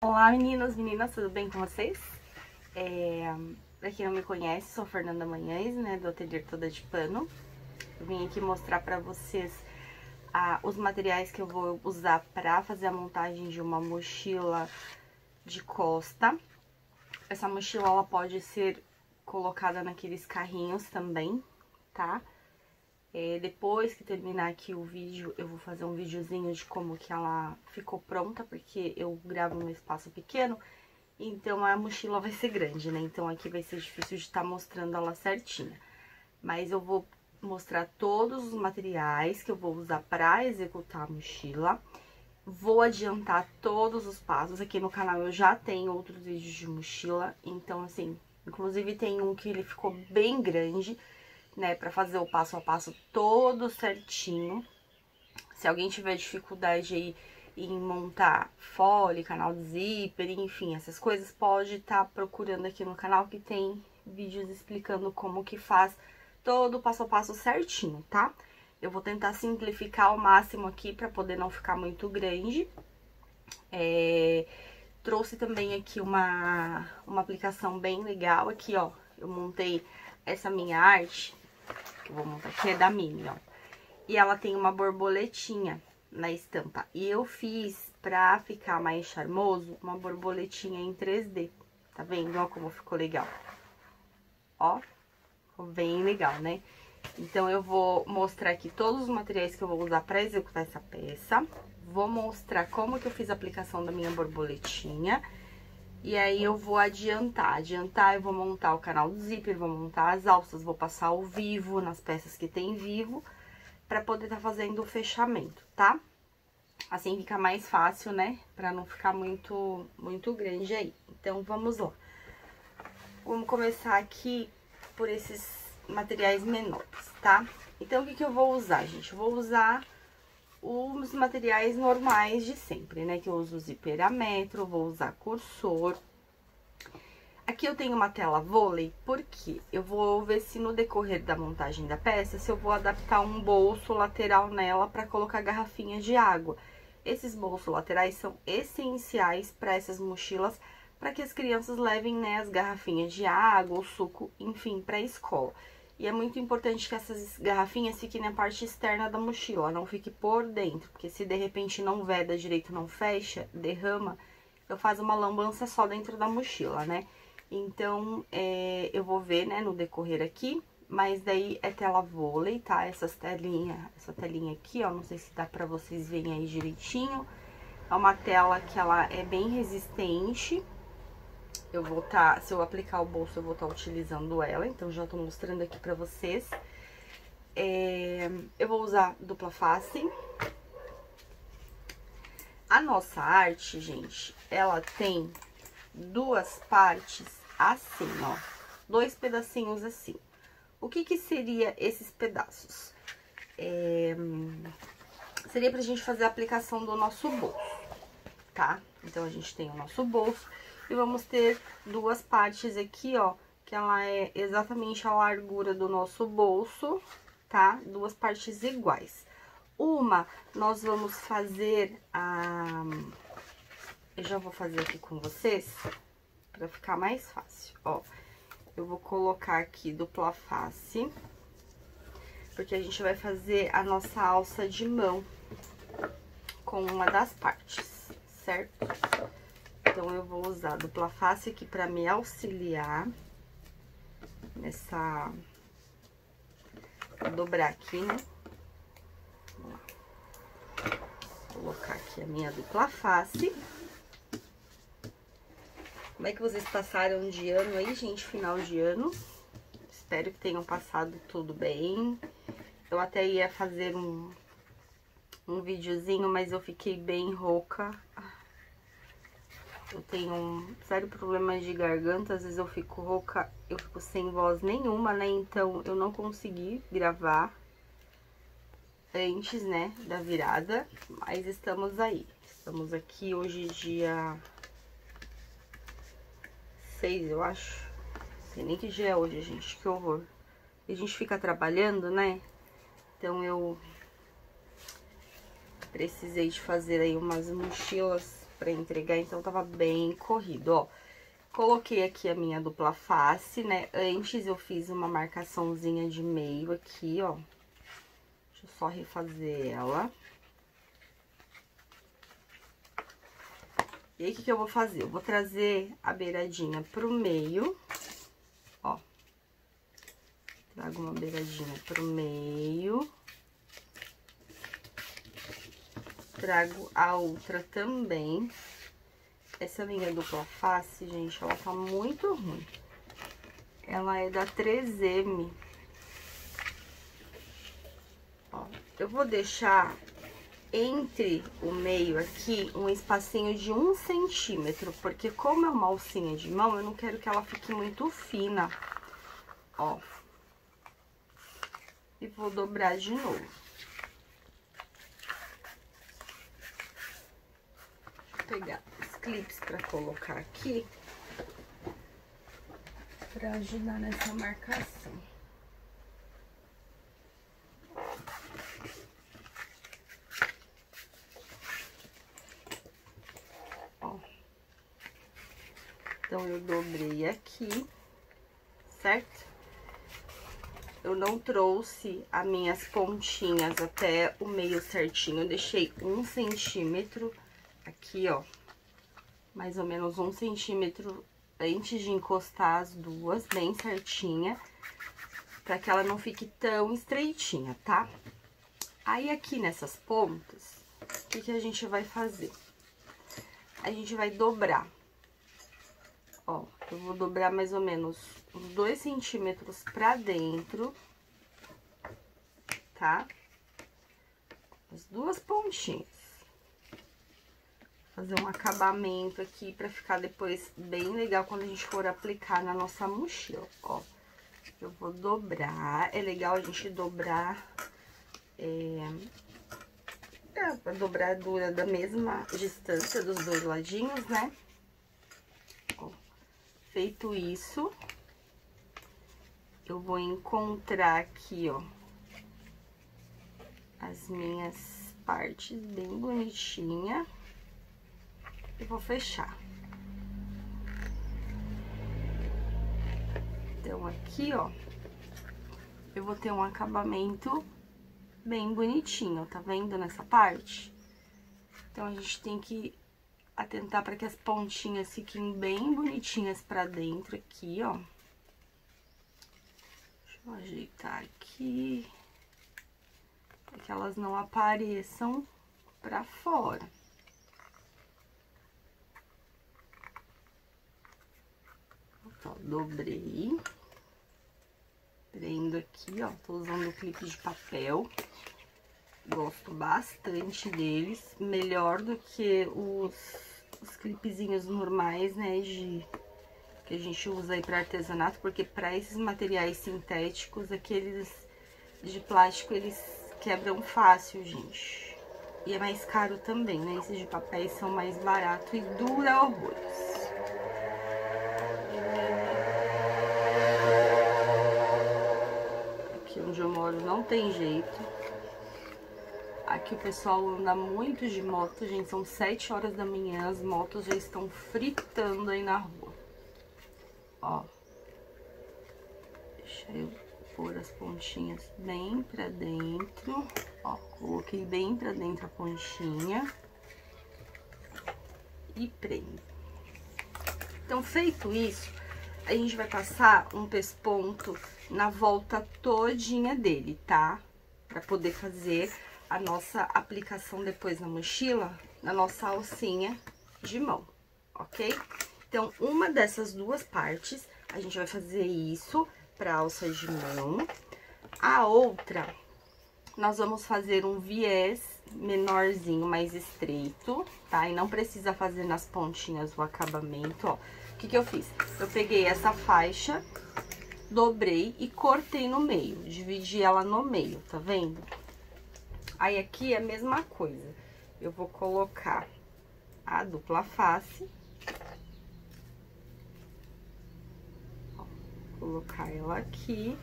Olá meninas, tudo bem com vocês? Pra quem não me conhece, sou Fernanda Manhães, né, do Ateliê Toda de Pano. Eu vim aqui mostrar pra vocês os materiais que eu vou usar pra fazer a montagem de uma mochila de costa. Essa mochila, ela pode ser colocada naqueles carrinhos também, tá? Depois que terminar aqui o vídeo, eu vou fazer um videozinho de como que ela ficou pronta, porque eu gravo num espaço pequeno, então a mochila vai ser grande, né? Então aqui vai ser difícil de estar mostrando ela certinha. Mas eu vou mostrar todos os materiais que eu vou usar para executar a mochila. Vou adiantar todos os passos. Aqui no canal eu já tenho outros vídeos de mochila, então assim, inclusive tem um que ele ficou bem grande, né, pra fazer o passo a passo todo certinho. Se alguém tiver dificuldade aí em montar fole, canal de zíper, enfim, essas coisas, pode estar procurando aqui no canal que tem vídeos explicando como que faz todo o passo a passo certinho, tá? Eu vou tentar simplificar ao máximo aqui pra poder não ficar muito grande. Trouxe também aqui uma aplicação bem legal aqui, ó. Eu montei essa minha arte, que eu vou montar aqui, é da Mini, ó. E ela tem uma borboletinha na estampa. E eu fiz, pra ficar mais charmoso, uma borboletinha em 3D. Tá vendo? Ó como ficou legal. Ó, ficou bem legal, né? Então, eu vou mostrar aqui todos os materiais que eu vou usar pra executar essa peça. Vou mostrar como que eu fiz a aplicação da minha borboletinha. E aí, eu vou adiantar. Eu vou montar o canal do zíper, vou montar as alças, vou passar o vivo nas peças que tem vivo, pra poder tá fazendo o fechamento, tá? Assim fica mais fácil, né? Pra não ficar muito grande aí. Então, vamos lá. Vamos começar aqui por esses materiais menores, tá? Então, o que eu vou usar, gente? Eu vou usar os materiais normais de sempre, né? Que eu uso zíper a metro, vou usar cursor. Aqui eu tenho uma tela vôlei, porque eu vou ver se no decorrer da montagem da peça, se eu vou adaptar um bolso lateral nela para colocar garrafinhas de água. Esses bolsos laterais são essenciais para essas mochilas, para que as crianças levem, né, as garrafinhas de água, o suco, enfim, para a escola. E é muito importante que essas garrafinhas fiquem na parte externa da mochila, não fique por dentro, porque se de repente não veda direito, não fecha, derrama, eu faço uma lambança só dentro da mochila, né? Então, eu vou ver, né, no decorrer aqui, mas daí é tela vôlei, tá? essa telinha aqui, ó, não sei se dá pra vocês verem aí direitinho. É uma tela que ela é bem resistente. Eu vou se eu aplicar o bolso, eu vou estar utilizando ela, então já tô mostrando aqui pra vocês. Eu vou usar dupla face. A nossa arte, gente, ela tem duas partes assim, ó, dois pedacinhos assim. O que seria esses pedaços? Seria pra gente fazer a aplicação do nosso bolso, tá? Então, a gente tem o nosso bolso e vamos ter duas partes aqui, ó, que ela é exatamente a largura do nosso bolso, tá? Duas partes iguais. Uma, nós vamos fazer eu já vou fazer aqui com vocês, pra ficar mais fácil, ó. Eu vou colocar aqui dupla face, porque a gente vai fazer a nossa alça de mão com uma das partes, certo? Então, eu vou usar dupla face aqui pra me auxiliar nessa... Vou dobrar aqui, né? Vamos lá. Vou colocar aqui a minha dupla face. Como é que vocês passaram de ano aí, gente? Final de ano. Espero que tenham passado tudo bem. Eu até ia fazer um videozinho, mas eu fiquei bem rouca. Eu tenho um sério problema de garganta, às vezes eu fico rouca, eu fico sem voz nenhuma, né? Então, eu não consegui gravar antes, né, da virada, mas estamos aí. Estamos aqui hoje, dia 6, eu acho. Não sei nem que dia é hoje, gente, que horror. E a gente fica trabalhando, né? Então, eu precisei de fazer aí umas mochilas pra entregar, então tava bem corrido, ó. Coloquei aqui a minha dupla face, né? Antes eu fiz uma marcaçãozinha de meio aqui, ó. Deixa eu só refazer ela. E aí, o que eu vou fazer? Eu vou trazer a beiradinha pro meio, ó. Trago uma beiradinha pro meio. Trago a outra também. Essa minha dupla face, gente, ela tá muito ruim. Ela é da 3M. Ó, eu vou deixar entre o meio aqui um espacinho de 1 centímetro, porque como é uma alcinha de mão, eu não quero que ela fique muito fina, ó. E vou dobrar de novo. Vou pegar os clipes pra colocar aqui, pra ajudar nessa marcação. Então, eu dobrei aqui, certo? Eu não trouxe as minhas pontinhas até o meio certinho. Eu deixei 1 centímetro aqui, ó. Mais ou menos 1 centímetro antes de encostar as duas, bem certinha. Pra que ela não fique tão estreitinha, tá? Aí, aqui nessas pontas, o que a gente vai fazer? A gente vai dobrar. Ó, eu vou dobrar mais ou menos uns 2 centímetros pra dentro, tá? As duas pontinhas. Fazer um acabamento aqui pra ficar depois bem legal quando a gente for aplicar na nossa mochila, ó. Eu vou dobrar, é legal a gente dobrar, a dobradura da mesma distância dos dois ladinhos, né? Feito isso, eu vou encontrar aqui, ó, as minhas partes bem bonitinha e vou fechar. Então, aqui, ó, eu vou ter um acabamento bem bonitinho, tá vendo nessa parte? Então, a gente tem que atentar para que as pontinhas fiquem bem bonitinhas pra dentro aqui, ó. Deixa eu ajeitar aqui, para que elas não apareçam pra fora. Ó, dobrei. Prendo aqui, ó, tô usando o clipe de papel. Gosto bastante deles, melhor do que os clipezinhos normais, né, que a gente usa aí pra artesanato, porque pra esses materiais sintéticos, aqueles de plástico, eles quebram fácil, gente. E é mais caro também, né, esses de papéis são mais baratos e dura horrores. Aqui onde eu moro não tem jeito. Aqui o pessoal anda muito de moto, gente, são 7 horas da manhã, as motos já estão fritando aí na rua. Ó, deixa eu pôr as pontinhas bem pra dentro, ó, coloquei bem pra dentro a pontinha e prendo. Então, feito isso, a gente vai passar um pesponto na volta todinha dele, tá? Pra poder fazer a nossa aplicação depois na mochila, na nossa alcinha de mão, ok? Então, uma dessas duas partes, a gente vai fazer isso pra alça de mão. A outra, nós vamos fazer um viés menorzinho, mais estreito, tá? E não precisa fazer nas pontinhas o acabamento, ó. O que eu fiz? Eu peguei essa faixa, dobrei e cortei no meio, dividi ela no meio, tá vendo? Aí, aqui é a mesma coisa. Eu vou colocar a dupla face. Ó, colocar ela aqui.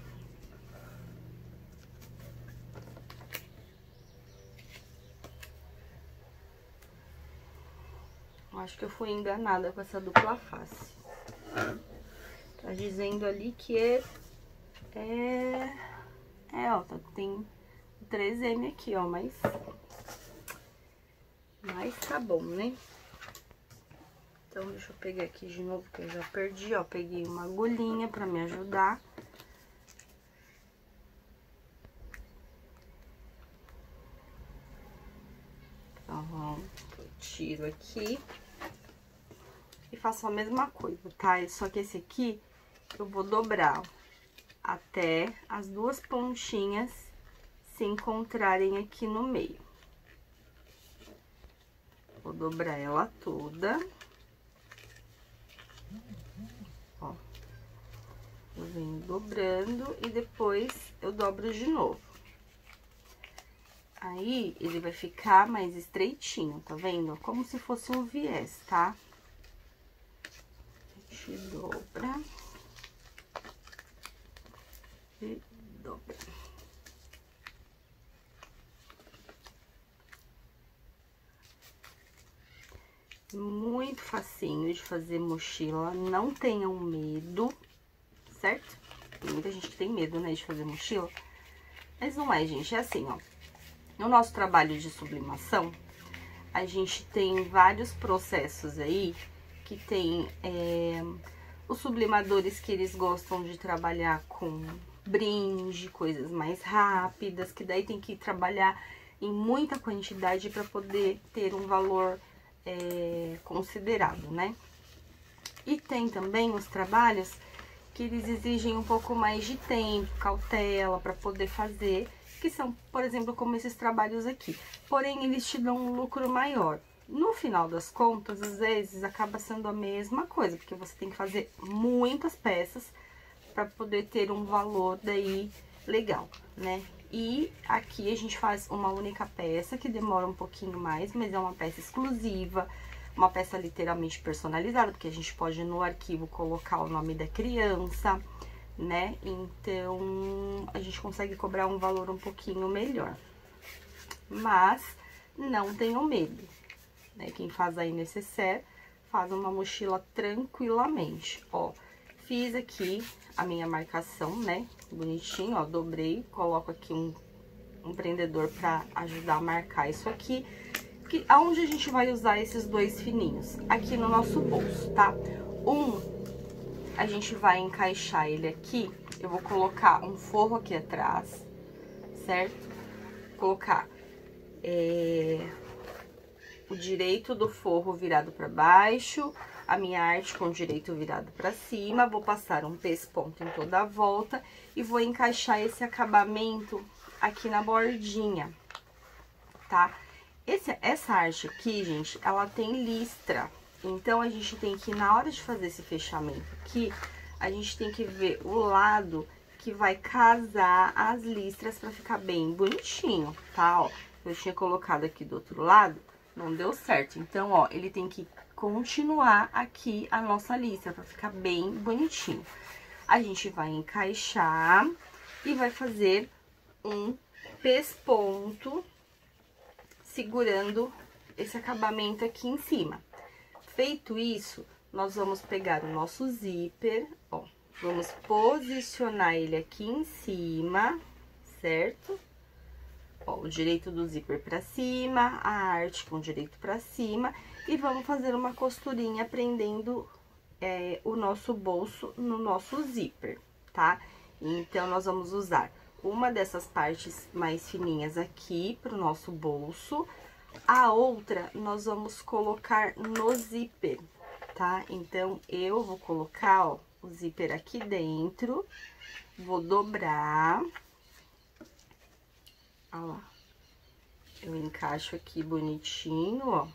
acho que eu fui enganada com essa dupla face. Tá dizendo ali que ó, tem 3M aqui, ó, mas tá bom, né? Então, deixa eu pegar aqui de novo, que eu já perdi, ó. Peguei uma agulhinha pra me ajudar. Então, eu tiro aqui e faço a mesma coisa, tá? Só que esse aqui eu vou dobrar, ó, até as duas pontinhas se encontrarem aqui no meio. Vou dobrar ela toda. Ó. Eu venho dobrando e depois eu dobro de novo. Aí, ele vai ficar mais estreitinho, tá vendo? Como se fosse um viés, tá? A gente dobra. E dobra. Muito facinho de fazer mochila, não tenham medo, certo? Tem muita gente que tem medo, né, de fazer mochila. Mas não é, gente, é assim, ó. No nosso trabalho de sublimação, a gente tem vários processos aí, que tem os sublimadores que eles gostam de trabalhar com brinde, coisas mais rápidas, que daí tem que trabalhar em muita quantidade para poder ter um valor considerado, né? E tem também os trabalhos que eles exigem um pouco mais de tempo, cautela para poder fazer, que são, por exemplo, como esses trabalhos aqui. Porém, eles te dão um lucro maior. No final das contas, às vezes, acaba sendo a mesma coisa, porque você tem que fazer muitas peças para poder ter um valor daí legal, né? E aqui a gente faz uma única peça, que demora um pouquinho mais, mas é uma peça exclusiva, uma peça literalmente personalizada, porque a gente pode no arquivo colocar o nome da criança, né? Então, a gente consegue cobrar um valor um pouquinho melhor. Mas, não tenham medo, né? Quem faz aí necessaire, faz uma mochila tranquilamente, ó. Fiz aqui a minha marcação, né? Bonitinho, ó, dobrei, coloco aqui um prendedor pra ajudar a marcar isso aqui. Aonde a gente vai usar esses dois fininhos? Aqui no nosso bolso, tá? A gente vai encaixar ele aqui, eu vou colocar um forro aqui atrás, certo? Colocar o direito do forro virado pra baixo, a minha arte com o direito virado pra cima, vou passar um pesponto em toda a volta e vou encaixar esse acabamento aqui na bordinha, tá? Essa arte aqui, gente, ela tem listra, então a gente tem que, na hora de fazer esse fechamento aqui, a gente tem que ver o lado que vai casar as listras pra ficar bem bonitinho, tá? Ó, eu tinha colocado aqui do outro lado, não deu certo, então, ó, ele tem que continuar aqui a nossa listra pra ficar bem bonitinho. A gente vai encaixar e vai fazer um pesponto segurando esse acabamento aqui em cima. Feito isso, nós vamos pegar o nosso zíper, ó, vamos posicionar ele aqui em cima, certo? Ó, o direito do zíper pra cima, a arte com o direito pra cima, e vamos fazer uma costurinha prendendo o nosso bolso no nosso zíper, tá? Então, nós vamos usar uma dessas partes mais fininhas aqui pro nosso bolso, a outra nós vamos colocar no zíper, tá? Então, eu vou colocar, ó, o zíper aqui dentro, vou dobrar, ó lá, eu encaixo aqui bonitinho, ó,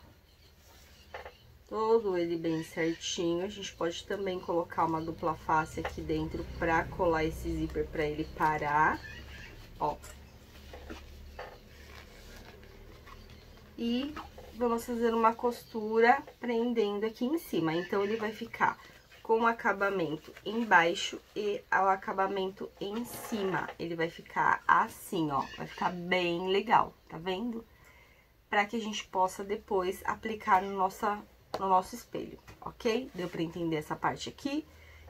todo ele bem certinho. A gente pode também colocar uma dupla face aqui dentro pra colar esse zíper pra ele parar, ó. E vamos fazer uma costura prendendo aqui em cima. Então, ele vai ficar com o acabamento embaixo e o acabamento em cima. Ele vai ficar assim, ó, vai ficar bem legal, tá vendo? Pra que a gente possa depois aplicar no nosso espelho, ok? Deu pra entender essa parte aqui?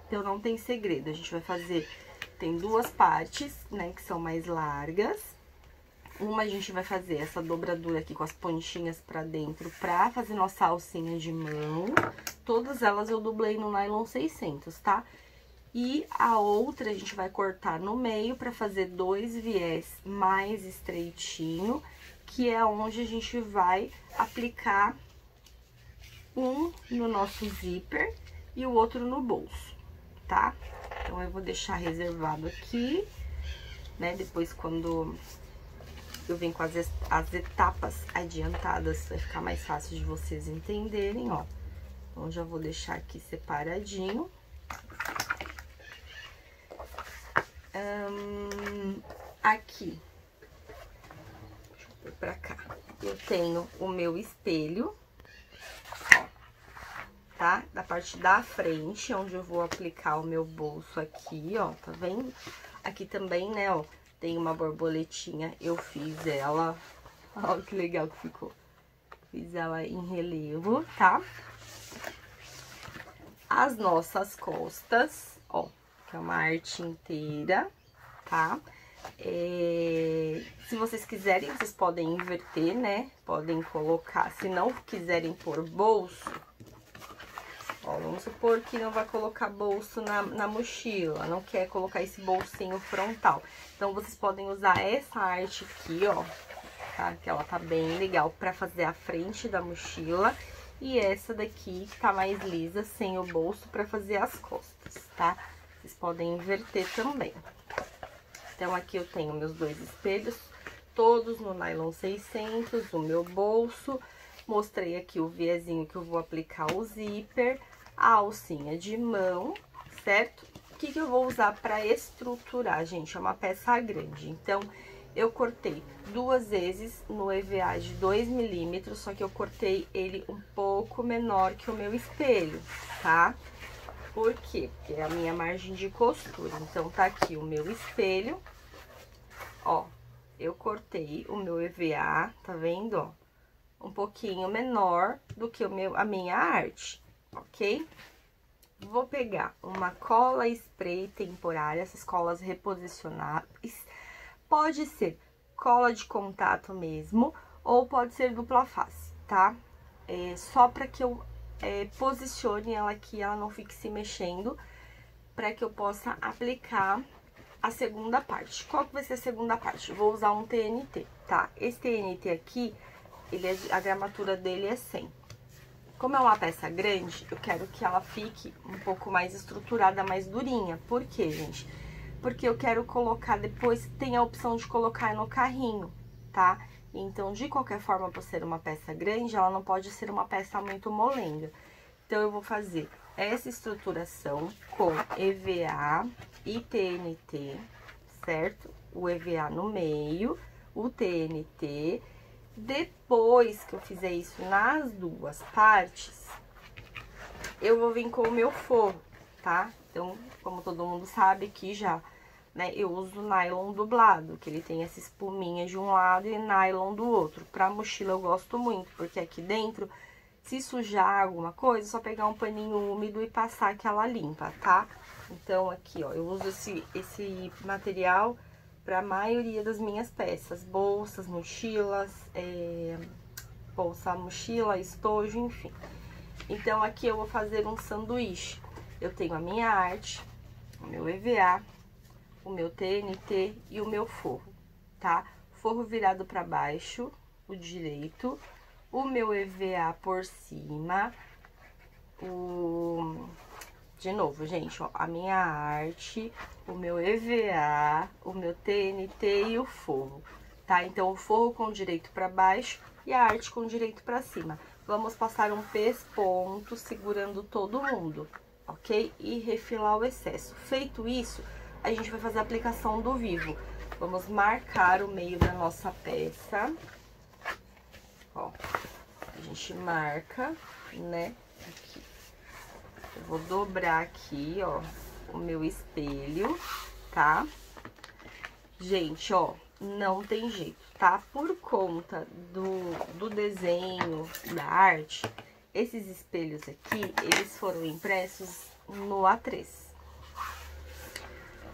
Então, não tem segredo, a gente vai fazer... Tem duas partes, né, que são mais largas. Uma a gente vai fazer essa dobradura aqui com as pontinhas pra dentro pra fazer nossa alcinha de mão. Todas elas eu dublei no nylon 600, tá? E a outra a gente vai cortar no meio pra fazer 2 viés mais estreitinho, que é onde a gente vai aplicar um no nosso zíper e o outro no bolso, tá? Então, eu vou deixar reservado aqui, né? Depois, quando eu venho com as etapas adiantadas, vai ficar mais fácil de vocês entenderem, ó. Então, já vou deixar aqui separadinho. Aqui, deixa eu pôr pra cá, eu tenho o meu espelho, ó, tá? Da parte da frente, onde eu vou aplicar o meu bolso aqui, ó, tá vendo? Aqui também, né, ó, tem uma borboletinha, eu fiz ela, ó, que legal que ficou. Fiz ela em relevo, tá? As nossas costas, ó, que é uma arte inteira, tá? Se vocês quiserem, vocês podem inverter, né? Podem colocar, se não quiserem pôr bolso, ó, vamos supor que não vai colocar bolso na mochila, não quer colocar esse bolsinho frontal. Então, vocês podem usar essa arte aqui, ó, tá? Que ela tá bem legal pra fazer a frente da mochila. E essa daqui, que tá mais lisa, sem o bolso, pra fazer as costas, tá? Vocês podem inverter também. Então, aqui eu tenho meus 2 espelhos, todos no nylon 600, o meu bolso. Mostrei aqui o viezinho que eu vou aplicar o zíper, a alcinha de mão, certo? O que eu vou usar pra estruturar, gente? É uma peça grande, então... Eu cortei 2 vezes no EVA de 2 milímetros, só que eu cortei ele um pouco menor que o meu espelho, tá? Por quê? Porque é a minha margem de costura. Então, tá aqui o meu espelho, ó, eu cortei o meu EVA, tá vendo, ó? Um pouquinho menor do que a minha arte, ok? Vou pegar uma cola spray temporária, essas colas reposicionáveis. Pode ser cola de contato mesmo, ou pode ser dupla face, tá? Só pra que eu posicione ela aqui, ela não fique se mexendo, pra que eu possa aplicar a segunda parte. Qual que vai ser a segunda parte? Vou usar um TNT, tá? Esse TNT aqui, a gramatura dele é 100. Como é uma peça grande, eu quero que ela fique um pouco mais estruturada, mais durinha. Por quê, gente? Porque eu quero colocar depois, tem a opção de colocar no carrinho, tá? Então, de qualquer forma, por ser uma peça grande, ela não pode ser uma peça muito molenga. Então, eu vou fazer essa estruturação com EVA e TNT, certo? O EVA no meio, o TNT. Depois que eu fizer isso nas duas partes, eu vou vir com o meu forro, tá? Então, como todo mundo sabe aqui já, né, eu uso nylon dublado, que ele tem essa espuminha de um lado e nylon do outro. Pra mochila eu gosto muito, porque aqui dentro, se sujar alguma coisa, é só pegar um paninho úmido e passar que ela limpa, tá? Então, aqui, ó, eu uso esse material pra maioria das minhas peças, bolsas, mochilas, bolsa, mochila, estojo, enfim. Então, aqui eu vou fazer um sanduíche. Eu tenho a minha arte, o meu EVA, o meu TNT e o meu forro, tá? Forro virado pra baixo, o direito, o meu EVA por cima, de novo, gente, ó, a minha arte, o meu EVA, o meu TNT e o forro, tá? Então, o forro com o direito pra baixo e a arte com o direito pra cima. Vamos passar um pesponto segurando todo mundo, ok? E refilar o excesso. Feito isso, a gente vai fazer a aplicação do vivo. Vamos marcar o meio da nossa peça. Ó, a gente marca, né? Aqui. Eu vou dobrar aqui, ó, o meu espelho, tá? Gente, ó, não tem jeito, tá? Por conta do desenho, da arte, esses espelhos aqui, eles foram impressos no A3.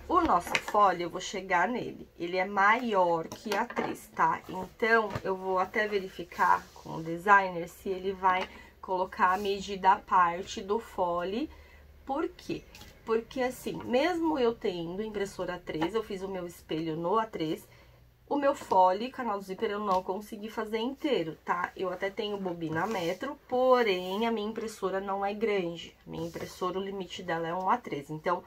O nosso fole, eu vou chegar nele, ele é maior que A3, tá? Então, eu vou até verificar com o designer se ele vai colocar a medida à parte do fole. Por quê? Porque assim, mesmo eu tendo impressora A3, eu fiz o meu espelho no A3, o meu fole, canal do zíper, eu não consegui fazer inteiro, tá? Eu até tenho bobina metro, porém a minha impressora não é grande. A minha impressora, o limite dela é um A3, então...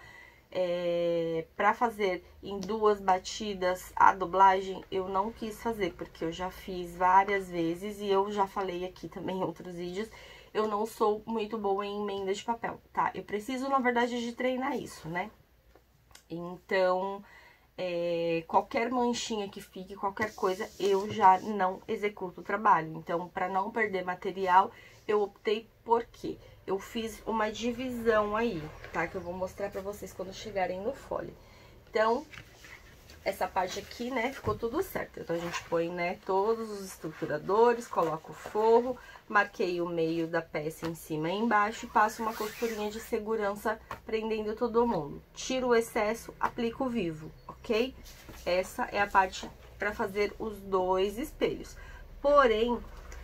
pra fazer em 2 batidas a dublagem, eu não quis fazer, porque eu já fiz várias vezes e eu já falei aqui também em outros vídeos, eu não sou muito boa em emenda de papel, tá? Eu preciso, na verdade, de treinar isso, né? Então, qualquer manchinha que fique, qualquer coisa, eu já não executo o trabalho. Então, pra não perder material, eu optei por quê? Eu fiz uma divisão aí, tá? Que eu vou mostrar pra vocês quando chegarem no fole. Então, essa parte aqui, né, ficou tudo certo. Então, a gente põe, né, todos os estruturadores, coloca o forro, marquei o meio da peça em cima e embaixo e passo uma costurinha de segurança prendendo todo mundo. Tiro o excesso, aplico o vivo, ok? Essa é a parte pra fazer os 2 espelhos. Porém...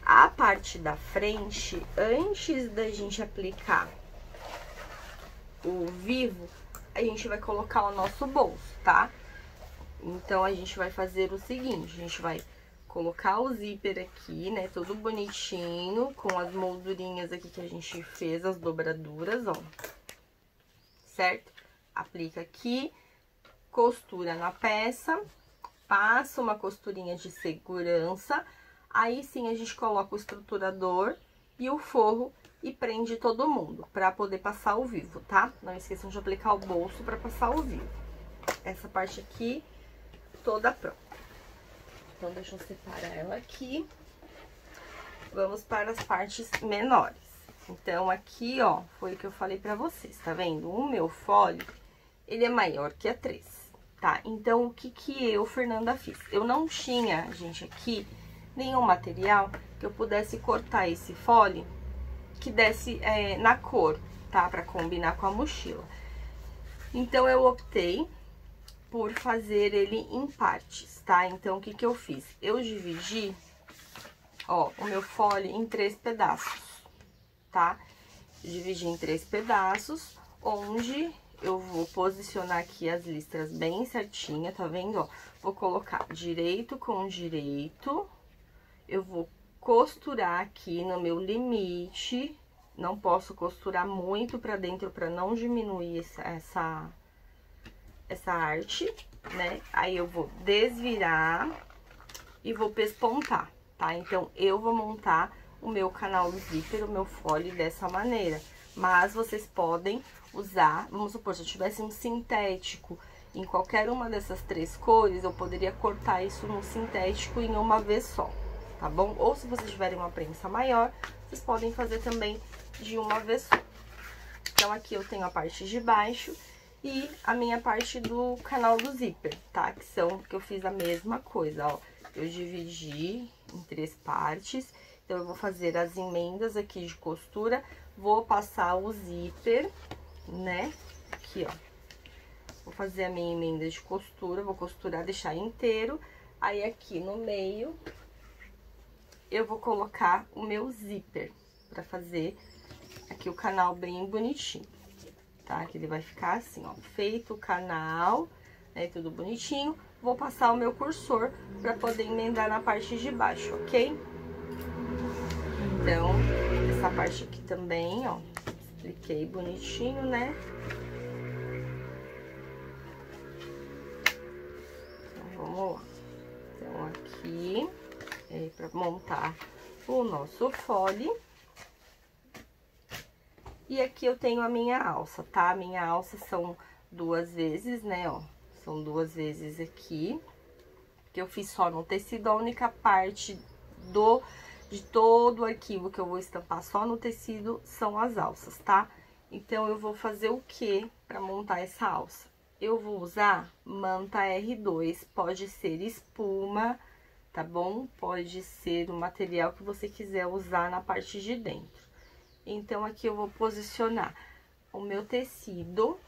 a parte da frente, antes da gente aplicar o vivo, a gente vai colocar o nosso bolso, tá? Então, a gente vai fazer o seguinte, a gente vai colocar o zíper aqui, né, todo bonitinho, com as moldurinhas aqui que a gente fez, as dobraduras, ó. Certo? Aplica aqui, costura na peça, passa uma costurinha de segurança. Aí sim a gente coloca o estruturador e o forro e prende todo mundo, pra poder passar o vivo, tá? Não esqueçam de aplicar o bolso pra passar o vivo. Essa parte aqui, toda pronta. Então, deixa eu separar ela aqui. Vamos para as partes menores. Então, aqui, ó, foi o que eu falei pra vocês, tá vendo? O meu fole, ele é maior que A3, tá? Então, o que eu, Fernanda, fiz? Eu não tinha, gente, aqui... nenhum material que eu pudesse cortar esse fole que desse na cor, tá? Pra combinar com a mochila. Então, eu optei por fazer ele em partes, tá? Então, o que eu fiz? Eu dividi, ó, o meu fole em 3 pedaços, tá? Dividi em 3 pedaços, onde eu vou posicionar aqui as listras bem certinha, tá vendo, ó? Vou colocar direito com direito... eu vou costurar aqui no meu limite, não posso costurar muito pra dentro pra não diminuir essa arte, né? Aí eu vou desvirar e vou pespontar, tá? Então, eu vou montar o meu canal do zíper, o meu fole dessa maneira. Mas vocês podem usar, vamos supor, se eu tivesse um sintético em qualquer uma dessas 3 cores, eu poderia cortar isso no sintético em uma vez só. Tá bom? Ou se vocês tiverem uma prensa maior, vocês podem fazer também de uma vez só. Então, aqui eu tenho a parte de baixo e a minha parte do canal do zíper, tá? Que eu fiz a mesma coisa, ó. Eu dividi em 3 partes. Então, eu vou fazer as emendas aqui de costura, vou passar o zíper, né? Aqui, ó. Vou fazer a minha emenda de costura, vou costurar, deixar inteiro. Aí, aqui no meio... eu vou colocar o meu zíper pra fazer aqui o canal bem bonitinho, tá? Que ele vai ficar assim, ó, feito o canal, né, tudo bonitinho. Vou passar o meu cursor pra poder emendar na parte de baixo, ok? Então, essa parte aqui também, ó, expliquei bonitinho, né? Então, vamos lá. Então, aqui... para montar o nosso fole. E aqui eu tenho a minha alça, tá? A minha alça são 2 vezes, né, ó. São 2 vezes aqui, que eu fiz só no tecido. A única parte de todo o arquivo que eu vou estampar só no tecido são as alças, tá? Então, eu vou fazer o que para montar essa alça? Eu vou usar manta R2, pode ser espuma, tá bom? Pode ser o material que você quiser usar na parte de dentro. Então, aqui eu vou posicionar o meu tecido,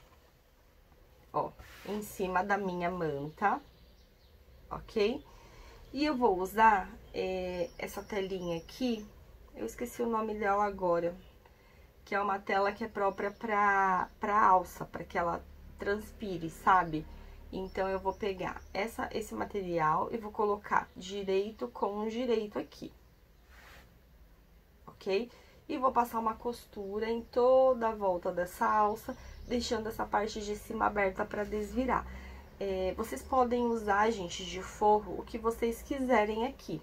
ó, em cima da minha manta, ok? E eu vou usar essa telinha aqui, eu esqueci o nome dela agora, que é uma tela que é própria pra alça, pra que ela transpire, sabe? Então, eu vou pegar esse material e vou colocar direito com direito aqui, ok? E vou passar uma costura em toda a volta dessa alça, deixando essa parte de cima aberta pra desvirar. Vocês podem usar, gente, de forro, o que vocês quiserem aqui.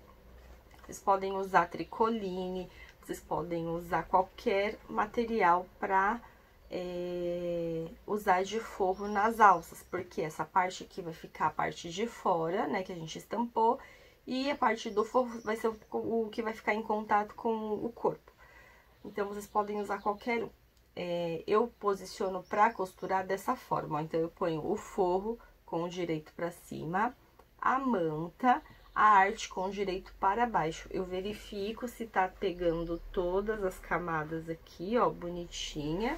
Vocês podem usar tricoline, vocês podem usar qualquer material pra usar de forro nas alças, porque essa parte aqui vai ficar a parte de fora, né, que a gente estampou, e a parte do forro vai ser o que vai ficar em contato com o corpo. Então, vocês podem usar qualquer um. Eu posiciono pra costurar dessa forma, ó. Então, eu ponho o forro com o direito pra cima, a manta, a arte com o direito para baixo. Eu verifico se tá pegando todas as camadas aqui, ó, bonitinha,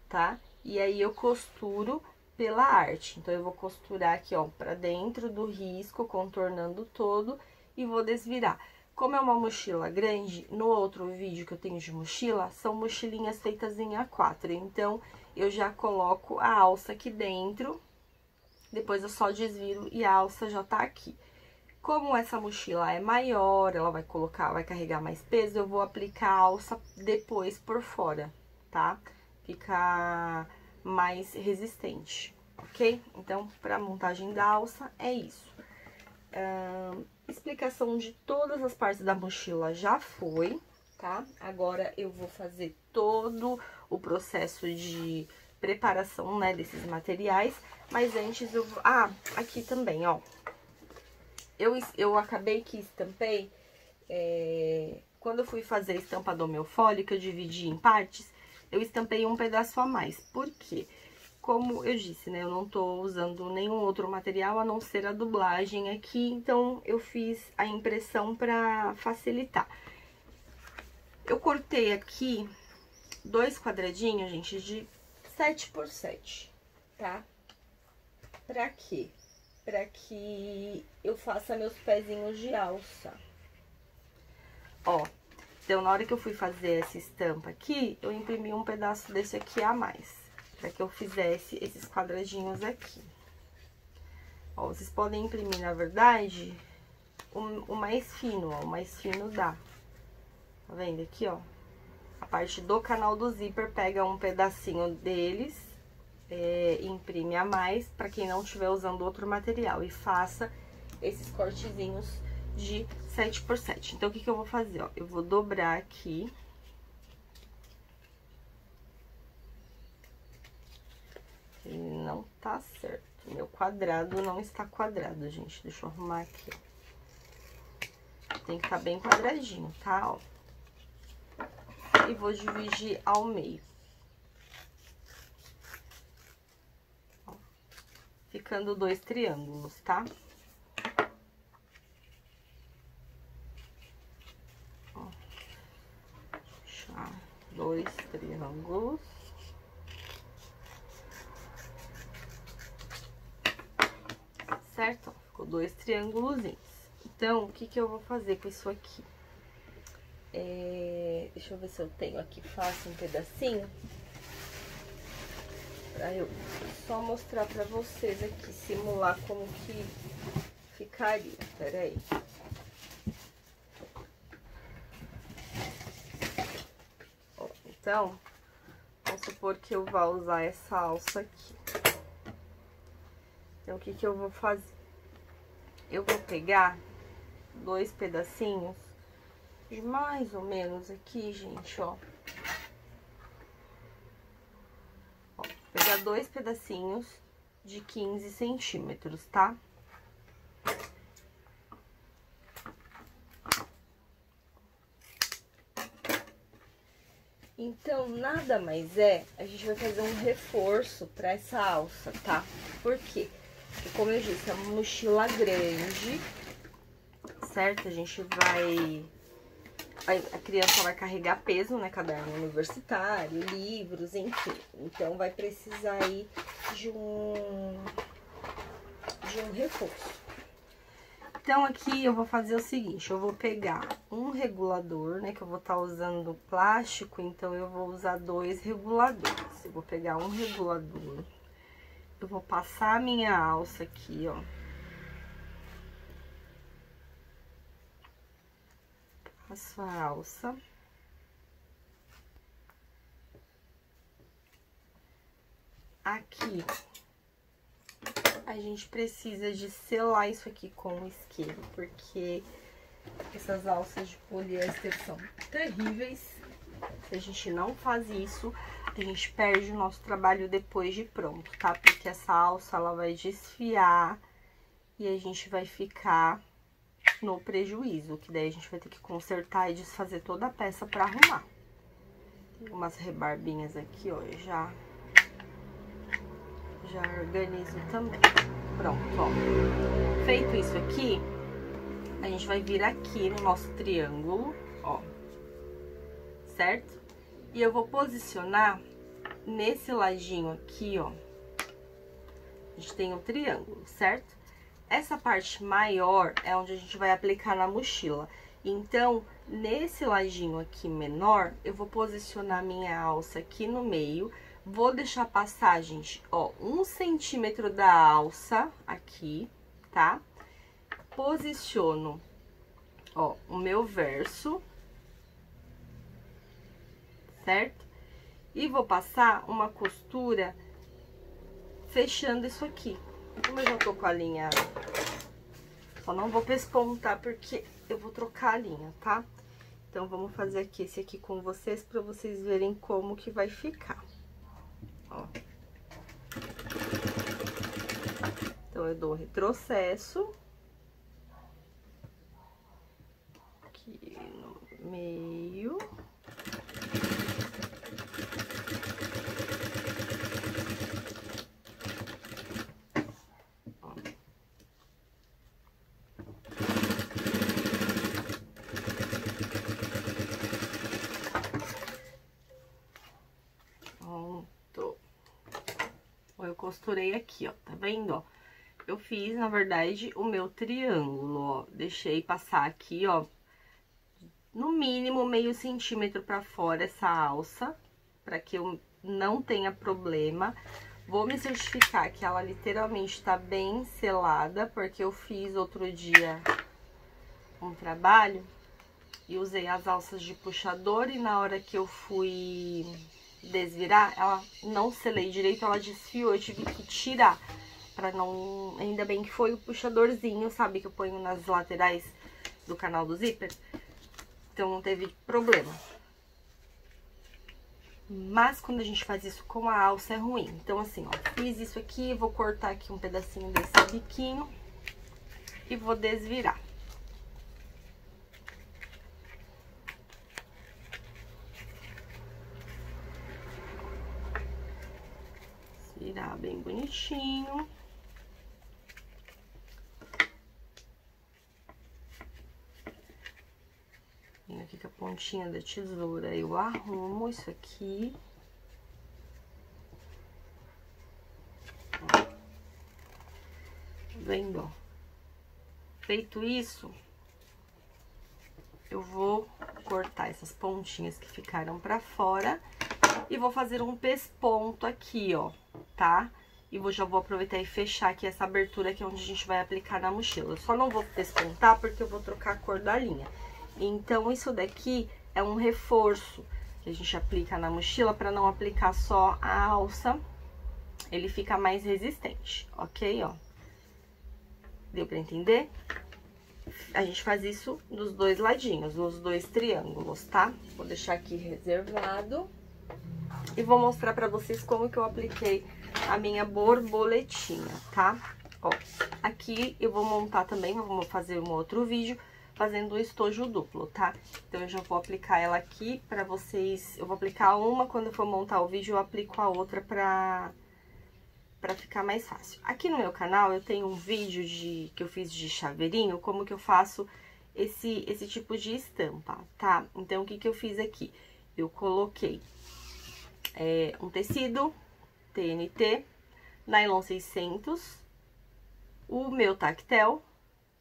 tá? E aí, eu costuro pela arte. Então, eu vou costurar aqui, ó, pra dentro do risco, contornando todo, e vou desvirar. Como é uma mochila grande, no outro vídeo que eu tenho de mochila, são mochilinhas feitas em A4. Então, eu já coloco a alça aqui dentro, depois eu só desviro e a alça já tá aqui. Como essa mochila é maior, ela vai carregar mais peso, eu vou aplicar a alça depois por fora, tá? Fica mais resistente, ok? Então, pra montagem da alça, é isso. Explicação de todas as partes da mochila já foi, tá? Agora, eu vou fazer todo o processo de preparação, né, desses materiais, mas antes eu vou... Ah, aqui também, ó. Eu acabei que estampei, quando eu fui fazer a estampa do meu folho, que eu dividi em partes, eu estampei um pedaço a mais. Por quê? Como eu disse, né, eu não tô usando nenhum outro material a não ser a dublagem aqui, então eu fiz a impressão pra facilitar. Eu cortei aqui 2 quadradinhos, gente, de 7 por 7, tá? Pra quê? Pra que eu faça meus pezinhos de alça. Ó, então na hora que eu fui fazer essa estampa aqui, eu imprimi um pedaço desse aqui a mais, pra que eu fizesse esses quadradinhos aqui. Ó, vocês podem imprimir, na verdade, o mais fino, ó, o mais fino dá. Tá vendo aqui, ó? A parte do canal do zíper pega um pedacinho deles, imprime a mais, pra quem não estiver usando outro material, e faça esses cortezinhos de 7 por 7. Então, o que que eu vou fazer, ó? Eu vou dobrar aqui. Ele não tá certo. Meu quadrado não está quadrado, gente. Deixa eu arrumar aqui, ó. Tem que estar bem quadradinho, tá? Ó. E vou dividir ao meio. Ó. Ficando 2 triângulos, tá? Ó. Deixar 2 triângulos. Certo? Ficou 2 triângulozinhos. Então, o que que eu vou fazer com isso aqui? Deixa eu ver se eu tenho aqui fácil um pedacinho. Pra eu só mostrar pra vocês aqui, simular como que ficaria. Pera aí. Ó, então, vamos supor que eu vá usar essa alça aqui. Então, o que que eu vou fazer? Eu vou pegar 2 pedacinhos de mais ou menos aqui, gente, ó. Ó, vou pegar 2 pedacinhos de 15 centímetros, tá? Então, nada mais a gente vai fazer um reforço pra essa alça, tá? Por quê? Porque, como eu disse, é uma mochila grande, certo? A gente vai a criança vai carregar peso, né? Caderno universitário, livros, enfim. Então, vai precisar aí de um reforço. Então, aqui eu vou fazer o seguinte, eu vou pegar um regulador, né, que eu vou estar usando plástico, então eu vou usar 2 reguladores. Eu vou pegar um regulador, eu vou passar a minha alça aqui, ó. Passo a alça. Aqui, a gente precisa de selar isso aqui com o isqueiro, porque essas alças de poliéster são terríveis. Se a gente não faz isso, a gente perde o nosso trabalho depois de pronto, tá? Porque essa alça, ela vai desfiar e a gente vai ficar no prejuízo, que daí a gente vai ter que consertar e desfazer toda a peça pra arrumar. Tem umas rebarbinhas aqui, ó, já organizo também. Pronto, ó. Feito isso aqui, a gente vai vir aqui no nosso triângulo, ó, certo? E eu vou posicionar nesse ladinho aqui, ó. A gente tem um triângulo, certo? Essa parte maior é onde a gente vai aplicar na mochila. Então, nesse ladinho aqui menor, eu vou posicionar minha alça aqui no meio. Vou deixar passar, gente, ó, 1 centímetro da alça aqui, tá? Posiciono, ó, o meu verso, certo? E vou passar uma costura fechando isso aqui. Como eu já tô com a linha, só não vou pespontar porque eu vou trocar a linha, tá? Então, vamos fazer aqui esse aqui com vocês pra vocês verem como que vai ficar. Ó. Então, eu dou retrocesso. Aqui no meio. Ó. Pronto. Eu costurei aqui, ó, tá vendo, ó? Eu fiz, na verdade, o meu triângulo, ó. Deixei passar aqui, ó, no mínimo meio centímetro pra fora essa alça, pra que eu não tenha problema. Vou me certificar que ela literalmente tá bem selada, porque eu fiz outro dia um trabalho e usei as alças de puxador e na hora que eu fui desvirar, ela não selei direito, ela desfiou, eu tive que tirar pra não... Ainda bem que foi o puxadorzinho, sabe, que eu ponho nas laterais do canal do zíper, então não teve problema. Mas quando a gente faz isso com a alça é ruim. Então assim, ó, fiz isso aqui, vou cortar aqui um pedacinho desse biquinho e vou desvirar. Virar bem bonitinho. Vem aqui com a pontinha da tesoura, eu arrumo isso aqui. Ó. Vendo, ó. Feito isso, eu vou cortar essas pontinhas que ficaram pra fora e vou fazer um pesponto aqui, ó, tá? E já vou aproveitar e fechar aqui essa abertura que é onde a gente vai aplicar na mochila. Eu só não vou pespontar porque eu vou trocar a cor da linha. Então, isso daqui é um reforço que a gente aplica na mochila para não aplicar só a alça. Ele fica mais resistente, ok, ó? Deu pra entender? A gente faz isso nos dois ladinhos, nos dois triângulos, tá? Vou deixar aqui reservado. E vou mostrar pra vocês como que eu apliquei a minha borboletinha, tá? Ó, aqui eu vou montar também, vou fazer um outro vídeo fazendo um estojo duplo, tá? Então, eu já vou aplicar ela aqui pra vocês. Eu vou aplicar uma, quando eu for montar o vídeo, eu aplico a outra pra ficar mais fácil. Aqui no meu canal, eu tenho um vídeo que eu fiz de chaveirinho, como que eu faço esse tipo de estampa, tá? Então, o que eu fiz aqui? Eu coloquei um tecido TNT, nylon 600, o meu tactel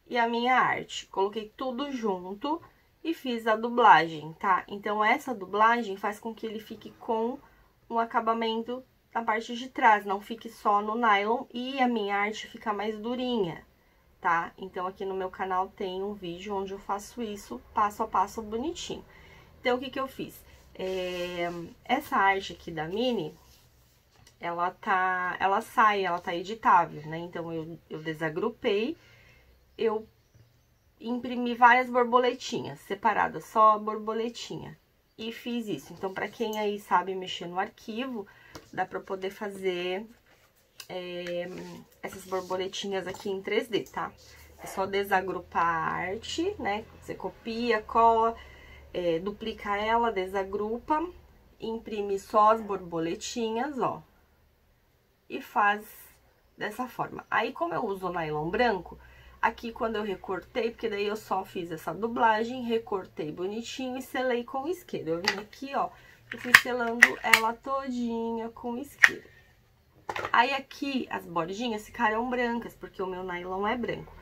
e a minha arte. Coloquei tudo junto e fiz a dublagem, tá? Então, essa dublagem faz com que ele fique com um acabamento na parte de trás, não fique só no nylon, e a minha arte fica mais durinha, tá? Então, aqui no meu canal tem um vídeo onde eu faço isso passo a passo bonitinho. Então, o que eu fiz? Essa arte aqui da Mini, ela tá editável, né? Então, eu desagrupei, eu imprimi várias borboletinhas separadas, só a borboletinha, e fiz isso. Então, pra quem aí sabe mexer no arquivo, dá pra poder fazer essas borboletinhas aqui em 3D, tá? É só desagrupar a arte, né? Você copia, cola, duplica ela, desagrupa, imprime só as borboletinhas, ó, e faz dessa forma. Aí, como eu uso nylon branco, aqui quando eu recortei, porque daí eu só fiz essa dublagem, recortei bonitinho e selei com isqueiro. Eu vim aqui, ó, eu fui selando ela todinha com isqueiro. Aí aqui as bordinhas ficaram brancas, porque o meu nylon é branco.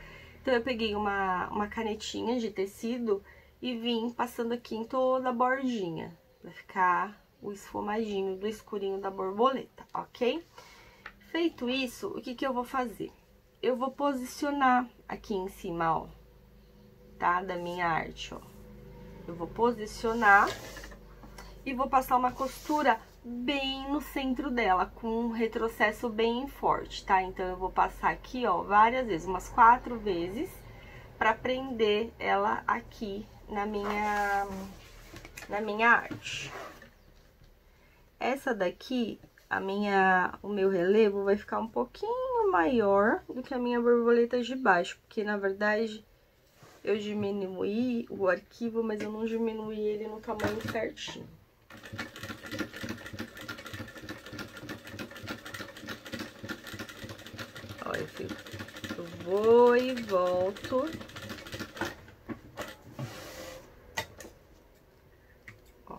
Então eu peguei uma canetinha de tecido e vim passando aqui em toda a bordinha, pra ficar o esfumadinho do escurinho da borboleta, ok? Feito isso, o que eu vou fazer? Eu vou posicionar aqui em cima, ó, tá? Da minha arte, ó. Eu vou posicionar e vou passar uma costura bem no centro dela, com um retrocesso bem forte, tá? Então, eu vou passar aqui, ó, várias vezes, umas 4 vezes, pra prender ela aqui na minha arte. Essa daqui, o meu relevo vai ficar um pouquinho maior do que a minha borboleta de baixo, porque, na verdade, eu diminuí o arquivo, mas eu não diminuí ele no tamanho certinho. Olha, eu vou e volto. Ó,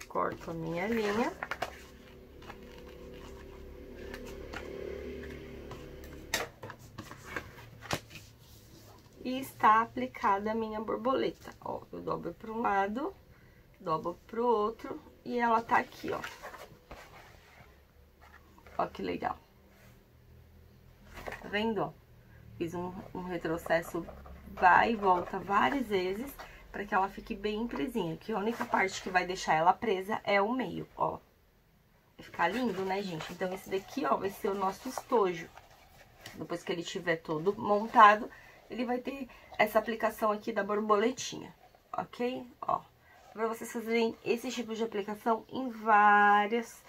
corto a minha linha. E está aplicada a minha borboleta. Ó, eu dobro para um lado, dobro pro outro e ela tá aqui, ó. Ó que legal. Tá vendo, ó? Fiz um retrocesso, vai e volta várias vezes, pra que ela fique bem presinha. Que a única parte que vai deixar ela presa é o meio, ó. Vai ficar lindo, né, gente? Então, esse daqui, ó, vai ser o nosso estojo. Depois que ele estiver todo montado, ele vai ter essa aplicação aqui da borboletinha, ok? Ó, pra vocês fazerem esse tipo de aplicação em vários